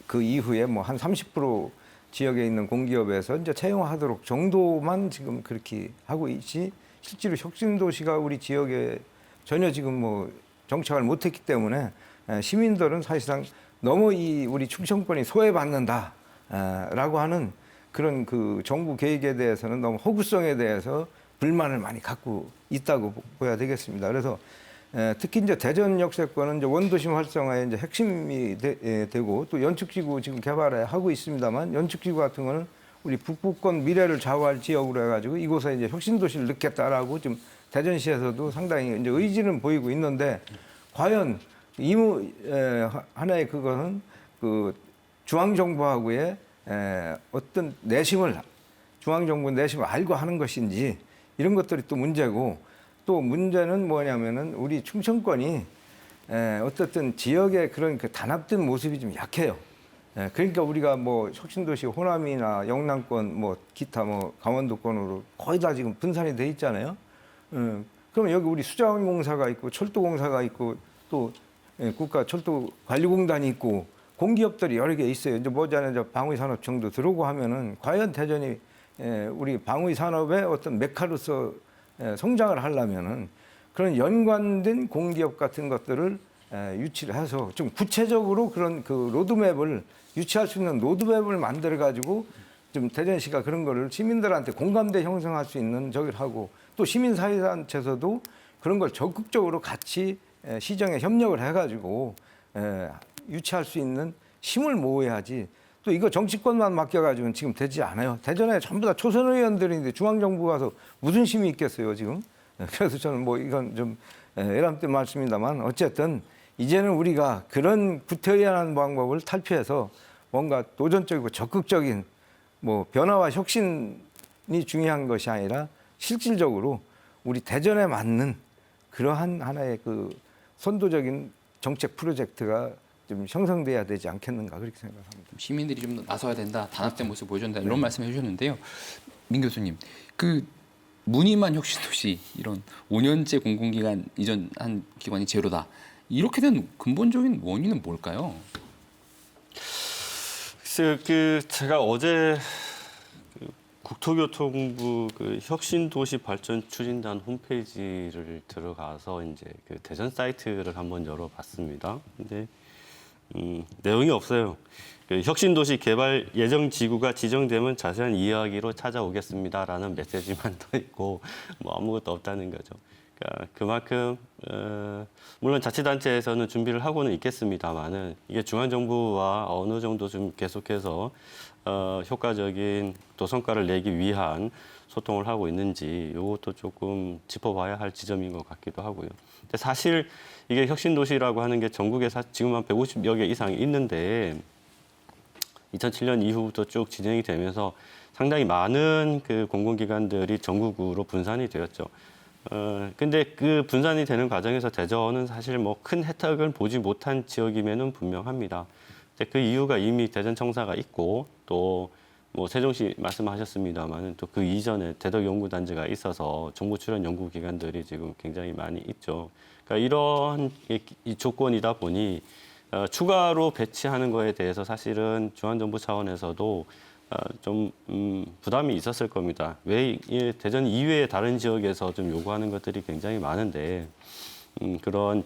그 이후에 뭐 한 30% 지역에 있는 공기업에서 이제 채용하도록 정도만 지금 그렇게 하고 있지, 실제로 혁신도시가 우리 지역에 전혀 지금 뭐 정착을 못했기 때문에 시민들은 사실상 너무 이 우리 충청권이 소외받는다라고 하는 그런 그 정부 계획에 대해서는 너무 허구성에 대해서 불만을 많이 갖고 있다고 보야 되겠습니다. 그래서 특히 이제 대전 역세권은 이제 원도심 활성화의 이제 핵심이 되고, 또 연축지구 지금 개발을 하고 있습니다만, 연축지구 같은 거는 우리 북부권 미래를 좌우할 지역으로 해가지고 이곳에 이제 혁신도시를 넣겠다라고 지금 대전시에서도 상당히 이제 의지는 보이고 있는데, 과연 하나의 그거는 그 중앙정부하고의 어떤 내심을, 중앙정부 내심을 알고 하는 것인지, 이런 것들이 또 문제고, 또 문제는 뭐냐면은 우리 충청권이 어떻든 지역의 그런 그 단합된 모습이 좀 약해요. 그러니까 우리가 뭐 혁신도시 호남이나 영남권, 뭐 기타 뭐 강원도권으로 거의 다 지금 분산이 돼 있잖아요. 그러면 여기 우리 수자원공사가 있고 철도공사가 있고 또 국가철도관리공단이 있고 공기업들이 여러 개 있어요. 이제 뭐잖아요, 방위산업청도 들어오고 하면은 과연 대전이 우리 방위산업의 어떤 메카로서 성장을 하려면은 그런 연관된 공기업 같은 것들을 유치를 해서 좀 구체적으로 그런 그 로드맵을 유치할 수 있는 로드맵을 만들어 가지고 좀 대전시가 그런 거를 시민들한테 공감대 형성할 수 있는 저기를 하고, 또 시민사회단체에서도 그런 걸 적극적으로 같이 시정에 협력을 해가지고 유치할 수 있는 힘을 모아야지. 또 이거 정치권만 맡겨가지고는 지금 되지 않아요. 대전에 전부 다 초선 의원들인데 중앙정부 가서 무슨 힘이 있겠어요, 지금. 그래서 저는 뭐 이건 좀 애람된 말씀입니다만, 어쨌든 이제는 우리가 그런 구태의연한 방법을 탈피해서 뭔가 도전적이고 적극적인 뭐 변화와 혁신이 중요한 것이 아니라 실질적으로 우리 대전에 맞는 그러한 하나의 그 선도적인 정책 프로젝트가 좀 형성돼야 되지 않겠는가, 그렇게 생각합니다. 시민들이 좀 더 나서야 된다, 단합된 모습 보여준다, 이런 말씀해 주셨는데요. 민 교수님, 그 무늬만 혁신도시, 이런 5년째 공공기관 이전한 기관이 제로다, 이렇게 된 근본적인 원인은 뭘까요? 글쎄요, 제가 어제 국토교통부 그 혁신도시 발전 추진단 홈페이지를 들어가서 이제 그 대전 사이트를 한번 열어봤습니다. 근데 내용이 없어요. 그 혁신도시 개발 예정 지구가 지정되면 자세한 이야기로 찾아오겠습니다라는 메시지만 떠 있고 뭐 아무것도 없다는 거죠. 그러니까 그만큼 물론 자치단체에서는 준비를 하고는 있겠습니다만은 이게 중앙정부와 어느 정도 좀 계속해서 효과적인 또 성과를 내기 위한 소통을 하고 있는지 이것도 조금 짚어봐야 할 지점인 것 같기도 하고요. 근데 사실 이게 혁신도시라고 하는 게 전국에 지금 한 150여 개 이상 있는데 2007년 이후부터 쭉 진행이 되면서 상당히 많은 그 공공기관들이 전국으로 분산이 되었죠. 근데 그 분산이 되는 과정에서 대전은 사실 뭐 큰 혜택을 보지 못한 지역임에는 분명합니다. 근데 그 이유가 이미 대전청사가 있고 또 뭐 세종시 말씀하셨습니다만은 또 그 이전에 대덕연구단지가 있어서 정부 출연 연구기관들이 지금 굉장히 많이 있죠. 그러니까 이런 이 조건이다 보니 추가로 배치하는 거에 대해서 사실은 중앙정부 차원에서도 좀 부담이 있었을 겁니다. 왜 대전 이외의 다른 지역에서 좀 요구하는 것들이 굉장히 많은데 그런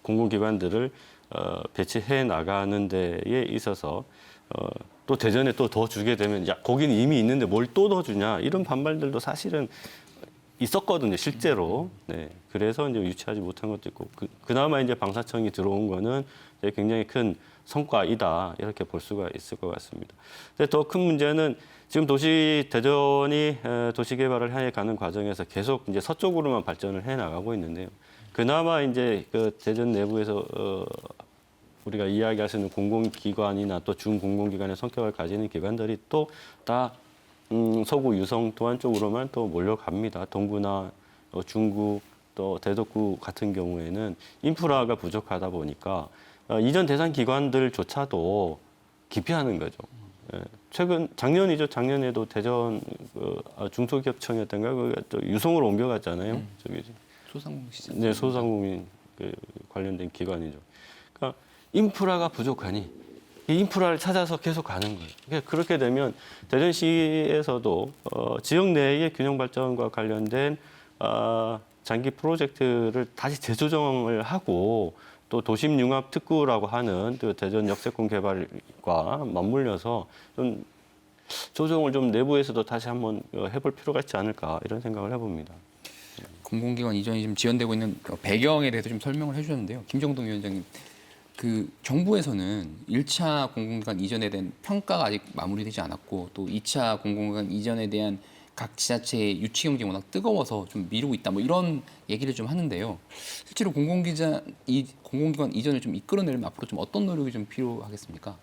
공공기관들을 배치해 나가는 데에 있어서 또 대전에 또 더 주게 되면 야 거기는 이미 있는데 뭘 또 더 주냐 이런 반발들도 사실은 있었거든요, 실제로. 네, 그래서 이제 유치하지 못한 것도 있고, 그나마 이제 방사청이 들어온 거는 이제 굉장히 큰 성과이다 이렇게 볼 수가 있을 것 같습니다. 근데 더 큰 문제는 지금 대전이 도시 개발을 향해 가는 과정에서 계속 이제 서쪽으로만 발전을 해 나가고 있는데요. 그나마 이제 그 대전 내부에서 우리가 이야기할 수 있는 공공기관이나 또 준공공기관의 성격을 가지는 기관들이 또 다 서구 유성 도안 쪽으로만 또 몰려갑니다. 동구나 중구 또 대덕구 같은 경우에는 인프라가 부족하다 보니까 이전 대상 기관들조차도 기피하는 거죠. 작년이죠. 작년에도 대전 중소기업청이었던가 또 유성으로 옮겨갔잖아요. 저기 소상공시장. 네, 소상공인 관련된 기관이죠. 그러니까 인프라가 부족하니 이 인프라를 찾아서 계속 가는 거예요. 그러니까 그렇게 되면 대전시에서도 지역 내의 균형 발전과 관련된 장기 프로젝트를 다시 재조정을 하고 또 도심 융합 특구라고 하는 또 대전 역세권 개발과 맞물려서 좀 조정을 좀 내부에서도 다시 한번 해볼 필요가 있지 않을까 이런 생각을 해봅니다. 공공기관 이전이 지금 지연되고 있는 그 배경에 대해서 좀 설명을 해주셨는데요. 김정동 위원장님, 그 정부에서는 1차 공공기관 이전에 대한 평가가 아직 마무리되지 않았고 또 2차 공공기관 이전에 대한 각 지자체의 유치 경쟁이 워낙 뜨거워서 좀 미루고 있다. 뭐 이런 얘기를 좀 하는데요. 실제로 공공기관 이전을 좀 이끌어내려면 앞으로 좀 어떤 노력이 좀 필요하겠습니까?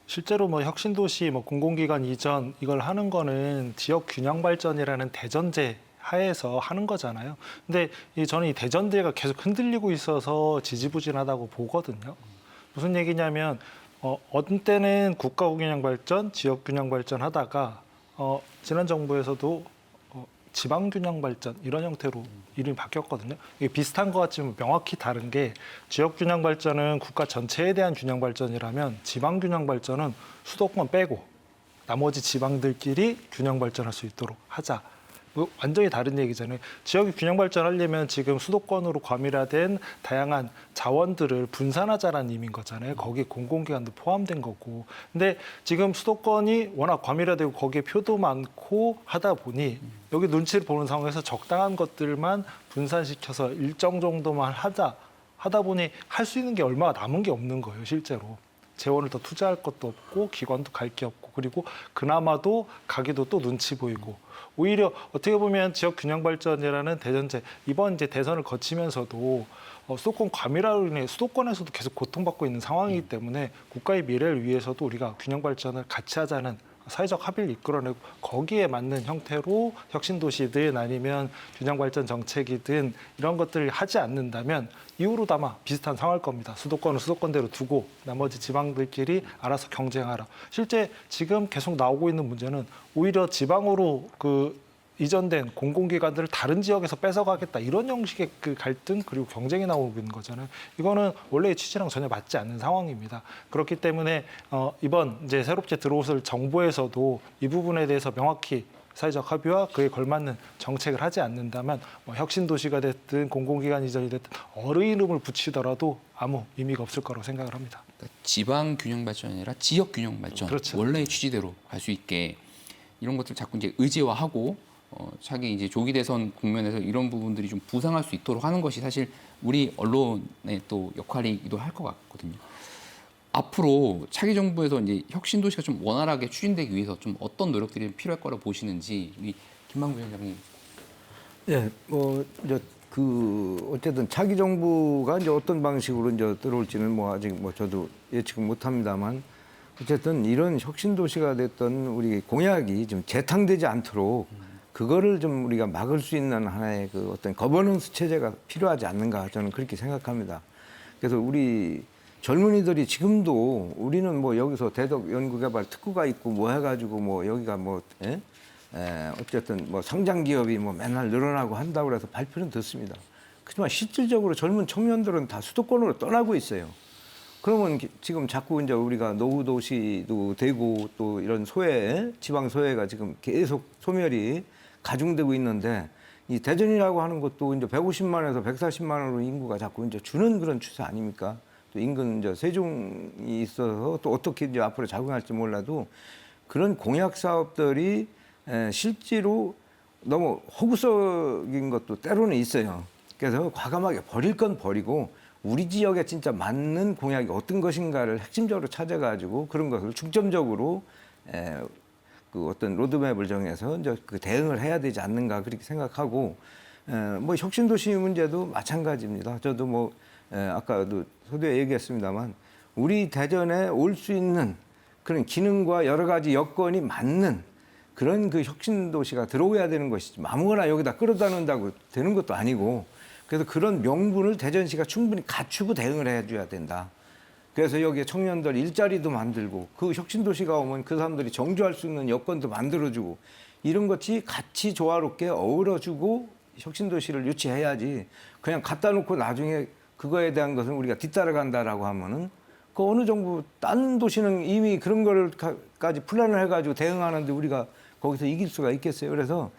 실제로 뭐 혁신도시, 뭐 공공기관 이전 이걸 하는 거는 지역 균형 발전이라는 대전제 하에서 하는 거잖아요. 근데 저는 이 대전제가 계속 흔들리고 있어서 지지부진하다고 보거든요. 무슨 얘기냐면 어떤 때는 국가 균형 발전, 지역 균형 발전 하다가 지난 정부에서도 지방 균형 발전 이런 형태로 이름이 바뀌었거든요. 이게 비슷한 것 같지만 명확히 다른 게 지역 균형 발전은 국가 전체에 대한 균형 발전이라면 지방 균형 발전은 수도권 빼고 나머지 지방들끼리 균형 발전할 수 있도록 하자. 완전히 다른 얘기잖아요. 지역이 균형 발전하려면 지금 수도권으로 과밀화된 다양한 자원들을 분산하자라는 의미인 거잖아요. 거기에 공공기관도 포함된 거고. 근데 지금 수도권이 워낙 과밀화되고 거기에 표도 많고 하다 보니 여기 눈치를 보는 상황에서 적당한 것들만 분산시켜서 일정 정도만 하다 보니 할 수 있는 게 얼마가 남은 게 없는 거예요, 실제로. 재원을 더 투자할 것도 없고 기관도 갈 게 없고 그리고 그나마도 가기도 또 눈치 보이고 오히려 어떻게 보면 지역 균형 발전이라는 대전제 이번 이제 대선을 거치면서도 수도권 과밀화로 인해 수도권에서도 계속 고통받고 있는 상황이기 때문에 국가의 미래를 위해서도 우리가 균형 발전을 같이 하자는 사회적 합의를 이끌어내고 거기에 맞는 형태로 혁신도시든 아니면 균형 발전 정책이든 이런 것들을 하지 않는다면 이후로도 아마 비슷한 상황일 겁니다. 수도권은 수도권대로 두고 나머지 지방들끼리 알아서 경쟁하라. 실제 지금 계속 나오고 있는 문제는 오히려 지방으로 이전된 공공기관들을 다른 지역에서 뺏어가겠다 이런 형식의 그 갈등 그리고 경쟁이 나오고 있는 거잖아요. 이거는 원래의 취지랑 전혀 맞지 않는 상황입니다. 그렇기 때문에 이번 이제 새롭게 들어올 정부에서도 이 부분에 대해서 명확히 사회적 합의와 그에 걸맞는 정책을 하지 않는다면 혁신도시가 됐든 공공기관 이전이 됐든 어느 이름을 붙이더라도 아무 의미가 없을 거라고 생각을 합니다. 그러니까 지방 균형 발전이 아니라 지역 균형 발전, 그렇죠. 원래의 취지대로 갈 수 있게 이런 것들 자꾸 이제 의제화하고 차기 이제 조기 대선 국면에서 이런 부분들이 좀 부상할 수 있도록 하는 것이 사실 우리 언론의 또 역할이기도 할 것 같거든요. 앞으로 차기 정부에서 이제 혁신 도시가 좀 원활하게 추진되기 위해서 좀 어떤 노력들이 필요할 거라고 보시는지 우리 김만구 위원장님. 예, 이제 어쨌든 차기 정부가 이제 어떤 방식으로 이제 들어올지는 아직 저도 예측은 못합니다만 어쨌든 이런 혁신 도시가 됐던 우리 공약이 좀 재탕되지 않도록 그거를 좀 우리가 막을 수 있는 하나의 어떤 거버넌스 체제가 필요하지 않는가 저는 그렇게 생각합니다. 그래서 우리 젊은이들이 지금도 우리는 여기서 대덕 연구개발 특구가 있고 해가지고 여기가 어쨌든 성장 기업이 맨날 늘어나고 한다고 해서 발표는 듣습니다. 그렇지만 실질적으로 젊은 청년들은 다 수도권으로 떠나고 있어요. 그러면 지금 자꾸 이제 우리가 노후 도시도 되고 또 이런 지방 소외가 지금 계속 소멸이 가중되고 있는데 이 대전이라고 하는 것도 이제 150만에서 140만으로 인구가 자꾸 이제 주는 그런 추세 아닙니까? 또 인근 이제 세종이 있어서 또 어떻게 이제 앞으로 적응할지 몰라도 그런 공약 사업들이 실제로 너무 허구적인 것도 때로는 있어요. 그래서 과감하게 버릴 건 버리고 우리 지역에 진짜 맞는 공약이 어떤 것인가를 핵심적으로 찾아가지고 그런 것을 중점적으로 그 어떤 로드맵을 정해서 이제 그 대응을 해야 되지 않는가 그렇게 생각하고 뭐 혁신도시 문제도 마찬가지입니다. 저도 뭐 아까도 서두에 얘기했습니다만 우리 대전에 올 수 있는 그런 기능과 여러 가지 여건이 맞는 그런 그 혁신도시가 들어오야 되는 것이지 아무거나 여기다 끌어다 놓는다고 되는 것도 아니고 그래서 그런 명분을 대전시가 충분히 갖추고 대응을 해줘야 된다. 그래서 여기에 청년들 일자리도 만들고 그 혁신도시가 오면 그 사람들이 정주할 수 있는 여건도 만들어주고 이런 것이 같이 조화롭게 어우러주고 혁신도시를 유치해야지 그냥 갖다 놓고 나중에 그거에 대한 것은 우리가 뒤따라간다라고 하면은 그 어느 정부 딴 도시는 이미 그런 거를까지 플랜을 해가지고 대응하는데 우리가 거기서 이길 수가 있겠어요. 그래서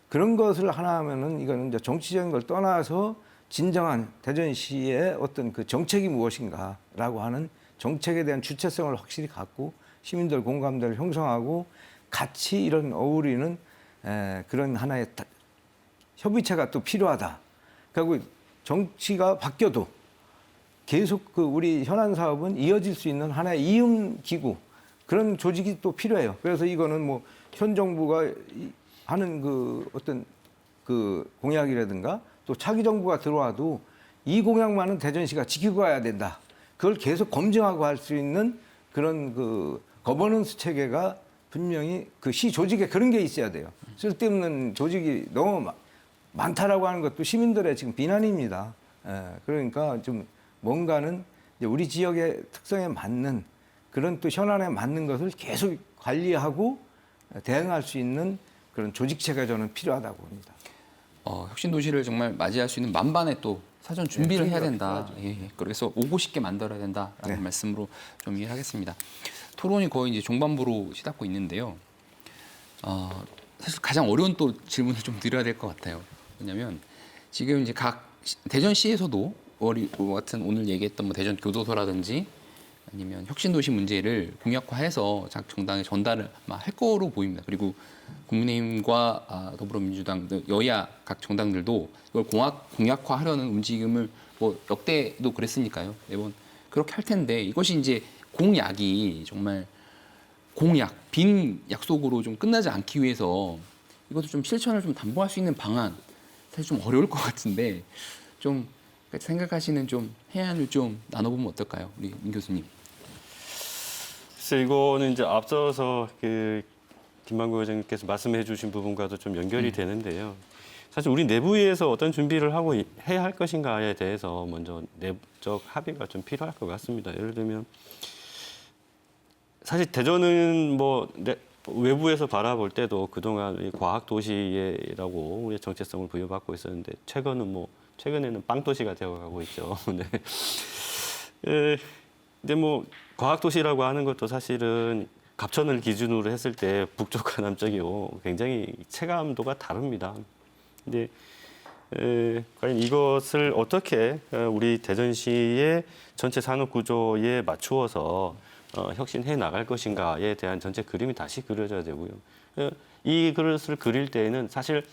그런 것을 하나 하면은 이거는 이제 정치적인 걸 떠나서 진정한 대전시의 어떤 그 정책이 무엇인가라고 하는 정책에 대한 주체성을 확실히 갖고 시민들 공감대를 형성하고 같이 이런 어우리는 그런 하나의 협의체가 또 필요하다. 그리고 정치가 바뀌어도 계속 그 우리 현안 사업은 이어질 수 있는 하나의 이음 기구 그런 조직이 또 필요해요. 그래서 이거는 뭐 현 정부가 하는 그 어떤 그 공약이라든가 또 차기 정부가 들어와도 이 공약만은 대전시가 지키고 가야 된다. 그걸 계속 검증하고 할 수 있는 그런 그 거버넌스 체계가 분명히 그 시 조직에 그런 게 있어야 돼요. 쓸데없는 조직이 너무 많다라고 하는 것도 시민들의 지금 비난입니다. 그러니까 좀 뭔가는 이제 우리 지역의 특성에 맞는 그런 또 현안에 맞는 것을 계속 관리하고 대응할 수 있는 그런 조직체가 저는 필요하다고 봅니다. 혁신도시를 정말 맞이할 수 있는 만반의 또 사전 준비를 해야 된다. 필요하죠. 예. 그래서 오고 싶게 만들어야 된다라는 네. 말씀으로 좀 이해를 하겠습니다. 토론이 거의 이제 종반부로 시닫고 있는데요. 사실 가장 어려운 또 질문을 좀 드려야 될 것 같아요. 왜냐하면 지금 이제 각 대전시에서도 같은 오늘 얘기했던 뭐 대전 교도소라든지 아니면 혁신도시 문제를 공약화해서 각 정당에 전달을 아마 할 거로 보입니다. 그리고 국민의힘과 더불어민주당 여야 각 정당들도 이걸 공약화하려는 움직임을 뭐 역대도 그랬으니까요. 매번 그렇게 할 텐데 이것이 이제 공약이 정말 공약, 빈 약속으로 좀 끝나지 않기 위해서 이것도 좀 실천을 좀 담보할 수 있는 방안 사실 좀 어려울 것 같은데 좀 생각하시는 좀 해안을 좀 나눠보면 어떨까요, 우리 민 교수님? 글쎄 이거는 이제 앞서서 그 김만구 의장님께서 말씀해주신 부분과도 좀 연결이 되는데요. 사실 우리 내부에서 어떤 준비를 하고 해야 할 것인가에 대해서 먼저 내부적 합의가 좀 필요할 것 같습니다. 예를 들면 사실 대전은 뭐 외부에서 바라볼 때도 그동안 과학 도시라고 우리의 정체성을 부여받고 있었는데 최근에는 빵 도시가 되어가고 있죠. 네. 근데 뭐 과학 도시라고 하는 것도 사실은 갑천을 기준으로 했을 때 북쪽과 남쪽이요 굉장히 체감도가 다릅니다. 근데 과연 이것을 어떻게 우리 대전시의 전체 산업 구조에 맞추어서 혁신해 나갈 것인가에 대한 전체 그림이 다시 그려져야 되고요. 이 그릇을 그릴 때에는 사실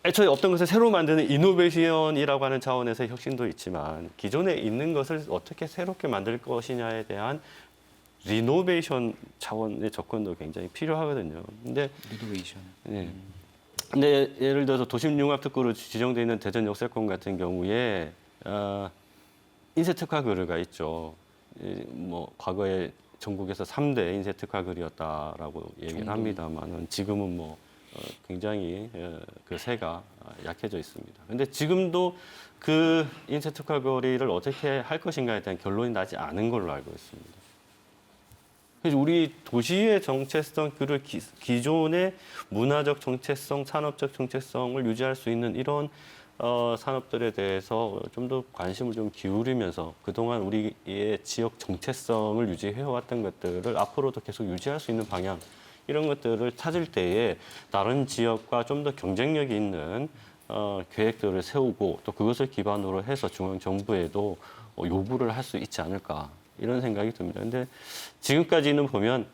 애초에 없던 것을 새로 만드는 이노베이션이라고 하는 차원에서의 혁신도 있지만 기존에 있는 것을 어떻게 새롭게 만들 것이냐에 대한 리노베이션 차원의 접근도 굉장히 필요하거든요. 근데 리노베이션. 네. 근데 예를 들어서 도심융합특구로 지정되어 있는 대전 역세권 같은 경우에 인쇄특화 거리가 있죠. 뭐 과거에 전국에서 3대 인쇄특화 거리였다라고 얘기를 합니다만 지금은 뭐 굉장히 그 세가 약해져 있습니다. 근데 지금도 그 인쇄특화 거리를 어떻게 할 것인가에 대한 결론이 나지 않은 걸로 알고 있습니다. 그래서 우리 도시의 정체성, 그를 기존의 문화적 정체성, 산업적 정체성을 유지할 수 있는 이런 산업들에 대해서 좀 더 관심을 좀 기울이면서 그동안 우리의 지역 정체성을 유지해왔던 것들을 앞으로도 계속 유지할 수 있는 방향 이런 것들을 찾을 때에 다른 지역과 좀 더 경쟁력이 있는 계획들을 세우고 또 그것을 기반으로 해서 중앙정부에도 요구를 할 수 있지 않을까 이런 생각이 듭니다. 근데 지금까지는 보면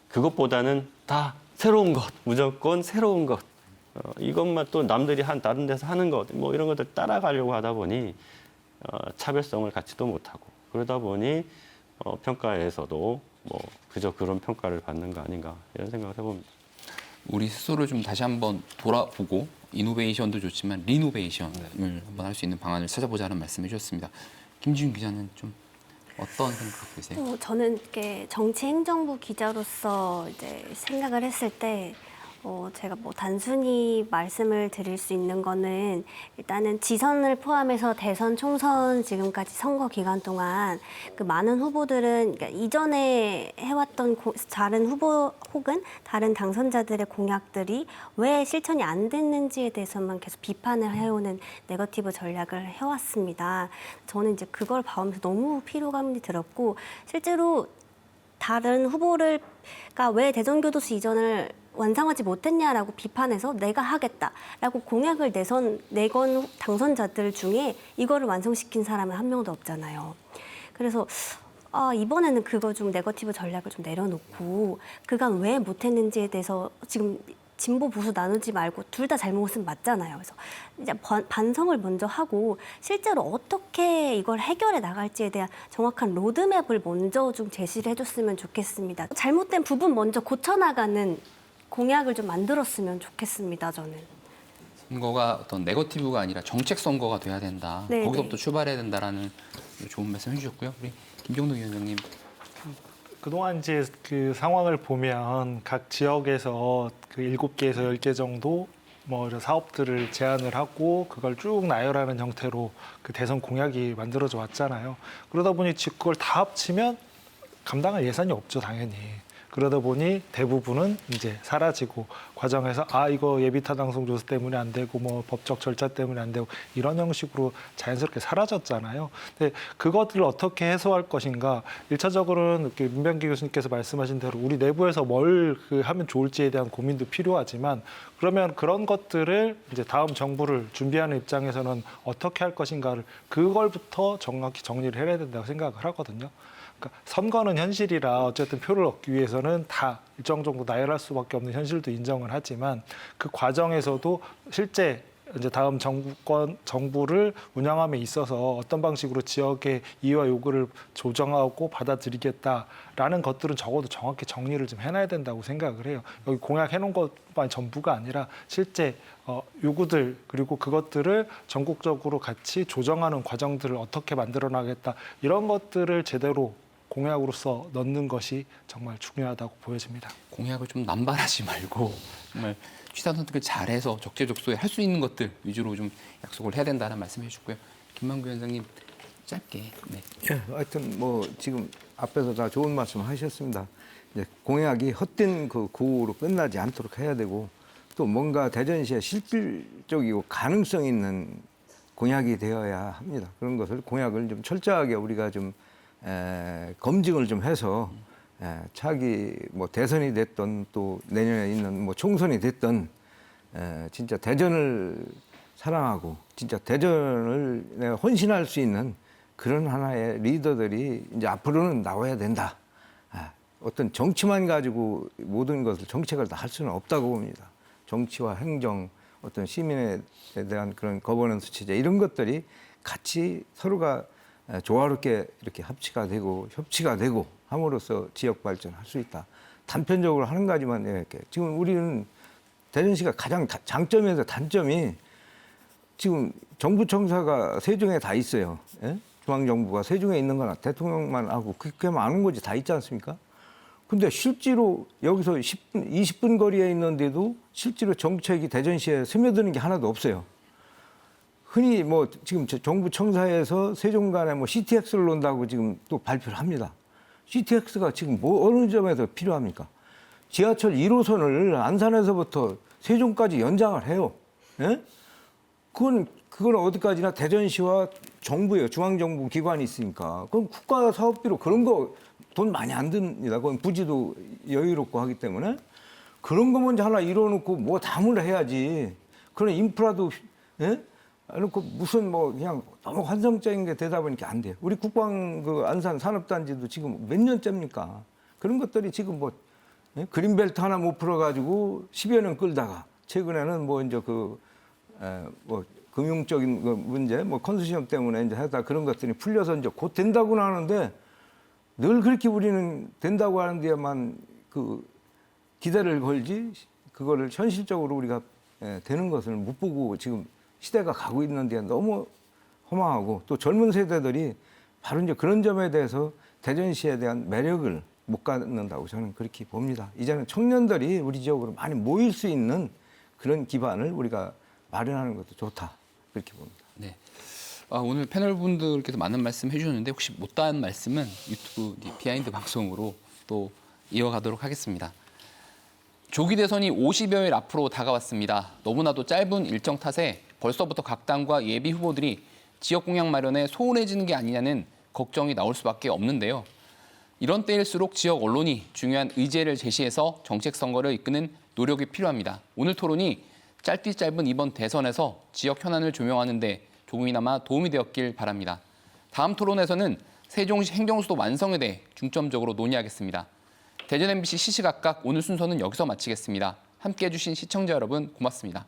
그것보다는 다 새로운 것, 무조건 새로운 것 이것만 또 남들이 다른 데서 하는 것, 뭐 이런 것들 따라가려고 하다 보니 차별성을 갖지도 못하고 그러다 보니 평가에서도 뭐 그저 그런 평가를 받는 거 아닌가 이런 생각을 해봅니다. 우리 스스로를 좀 다시 한번 돌아보고 이노베이션도 좋지만 리노베이션을 한번 할 수 있는 방안을 찾아보자는 말씀해 주셨습니다. 김지윤 기자는 좀 어떤 생각 갖고 계세요? 저는 이렇게 정치행정부 기자로서 이제 생각을 했을 때 제가 뭐 단순히 말씀을 드릴 수 있는 거는 일단은 지선을 포함해서 대선, 총선 지금까지 선거 기간 동안 그 많은 후보들은 그러니까 이전에 해왔던 다른 후보 혹은 다른 당선자들의 공약들이 왜 실천이 안 됐는지에 대해서만 계속 비판을 해오는 네거티브 전략을 해왔습니다. 저는 이제 그걸 봐오면서 너무 피로감이 들었고 실제로 다른 후보가 왜 대전교도소 이전을 완성하지 못했냐라고 비판해서 내가 하겠다라고 공약을 내건 당선자들 중에 이거를 완성시킨 사람은 한 명도 없잖아요. 그래서 이번에는 그거 좀 네거티브 전략을 좀 내려놓고 그간 왜 못했는지에 대해서 지금 진보 보수 나누지 말고 둘 다 잘못은 맞잖아요. 그래서 이제 반성을 먼저 하고 실제로 어떻게 이걸 해결해 나갈지에 대한 정확한 로드맵을 먼저 좀 제시를 해줬으면 좋겠습니다. 잘못된 부분 먼저 고쳐나가는 공약을 좀 만들었으면 좋겠습니다. 저는. 선거가 어떤 네거티브가 아니라 정책 선거가 돼야 된다. 네네. 거기서부터 출발해야 된다라는 좋은 말씀 해주셨고요. 우리 김종동 위원장님. 그동안 이제 그 상황을 보면 각 지역에서 그 7개에서 10개 정도 뭐 사업들을 제안을 하고 그걸 쭉 나열하는 형태로 그 대선 공약이 만들어져 왔잖아요. 그러다 보니 그걸 다 합치면 감당할 예산이 없죠, 당연히. 그러다 보니 대부분은 이제 사라지고 과정에서 이거 예비타당성 조사 때문에 안 되고 뭐 법적 절차 때문에 안 되고 이런 형식으로 자연스럽게 사라졌잖아요. 근데 그것들을 어떻게 해소할 것인가? 1차적으로는 이렇게 문병기 교수님께서 말씀하신 대로 우리 내부에서 뭘 하면 좋을지에 대한 고민도 필요하지만 그러면 그런 것들을 이제 다음 정부를 준비하는 입장에서는 어떻게 할 것인가를 그걸부터 정확히 정리를 해야 된다고 생각을 하거든요. 그러니까 선거는 현실이라 어쨌든 표를 얻기 위해서는 다 일정 정도 나열할 수밖에 없는 현실도 인정을 하지만 그 과정에서도 실제 이제 다음 정부를 운영함에 있어서 어떤 방식으로 지역의 이해와 요구를 조정하고 받아들이겠다라는 것들은 적어도 정확히 정리를 좀 해놔야 된다고 생각을 해요. 여기 공약해놓은 것만 전부가 아니라 실제 요구들 그리고 그것들을 전국적으로 같이 조정하는 과정들을 어떻게 만들어나겠다 이런 것들을 제대로 공약으로서 넣는 것이 정말 중요하다고 보여집니다. 공약을 좀 남발하지 말고 정말 취사 선택을 잘해서 적재적소에 할 수 있는 것들 위주로 좀 약속을 해야 된다는 말씀해 주셨고요. 김만구 위원장님 짧게. 네. 예, 하여튼 뭐 지금 앞에서 다 좋은 말씀 하셨습니다. 이제 공약이 헛된 그 구호로 끝나지 않도록 해야 되고 또 뭔가 대전시에 실질적이고 가능성 있는 공약이 되어야 합니다. 그런 것을 공약을 좀 철저하게 우리가 좀 검증을 좀 해서 차기 뭐 대선이 됐던 또 내년에 있는 뭐 총선이 됐던 진짜 대전을 사랑하고 진짜 대전을 헌신할 수 있는 그런 하나의 리더들이 이제 앞으로는 나와야 된다. 어떤 정치만 가지고 모든 것을 정책을 다 할 수는 없다고 봅니다. 정치와 행정, 어떤 시민에 대한 그런 거버넌스 체제 이런 것들이 같이 서로가 조화롭게 이렇게 합치가 되고 협치가 되고 함으로써 지역 발전할 수 있다. 단편적으로 하는 가지만 이렇게 지금 우리는 대전시가 가장 장점에서 단점이 지금 정부 청사가 세종에 다 있어요. 예? 중앙정부가 세종에 있는 거나 대통령만 하고 그렇게 많은 곳이 다 있지 않습니까? 근데 실제로 여기서 10분, 20분 거리에 있는데도 실제로 정책이 대전시에 스며드는 게 하나도 없어요. 흔히 뭐 지금 정부 청사에서 세종 간에 뭐 CTX를 놓는다고 지금 또 발표를 합니다. CTX가 지금 뭐 어느 점에서 필요합니까? 지하철 1호선을 안산에서부터 세종까지 연장을 해요. 예? 그건 어디까지나 대전시와 정부예요. 중앙정부 기관이 있으니까. 그럼 국가 사업비로 그런 거 돈 많이 안 듭니다. 그건 부지도 여유롭고 하기 때문에 그런 거 먼저 하나 이뤄놓고 뭐 담을 해야지. 그런 인프라도 예? 그렇고 무슨 뭐 그냥 너무 환상적인 게 되다 보니까 안 돼요. 우리 국방 그 안산 산업단지도 지금 몇 년째입니까? 그런 것들이 지금 뭐 예? 그린벨트 하나 못 풀어가지고 10여 년 끌다가 최근에는 뭐 이제 뭐 금융적인 그 문제, 뭐 컨소시엄 때문에 이제 하다 그런 것들이 풀려서 이제 곧 된다고는 하는데 늘 그렇게 우리는 된다고 하는 데에만 그 기대를 걸지 그거를 현실적으로 우리가 되는 것을 못 보고 지금 시대가 가고 있는 데 너무 허망하고 또 젊은 세대들이 바로 이제 그런 점에 대해서 대전시에 대한 매력을 못 갖는다고 저는 그렇게 봅니다. 이제는 청년들이 우리 지역으로 많이 모일 수 있는 그런 기반을 우리가 마련하는 것도 좋다 그렇게 봅니다. 네. 오늘 패널 분들께서 많은 말씀 해주셨는데 혹시 못다한 말씀은 유튜브 비하인드 방송으로 또 이어가도록 하겠습니다. 조기 대선이 50여일 앞으로 다가왔습니다. 너무나도 짧은 일정 탓에 벌써부터 각 당과 예비 후보들이 지역 공약 마련에 소홀해지는 게 아니냐는 걱정이 나올 수밖에 없는데요. 이런 때일수록 지역 언론이 중요한 의제를 제시해서 정책 선거를 이끄는 노력이 필요합니다. 오늘 토론이 짧디 짧은 이번 대선에서 지역 현안을 조명하는 데 조금이나마 도움이 되었길 바랍니다. 다음 토론에서는 세종시 행정수도 완성에 대해 중점적으로 논의하겠습니다. 대전 MBC 시시각각 오늘 순서는 여기서 마치겠습니다. 함께해 주신 시청자 여러분 고맙습니다.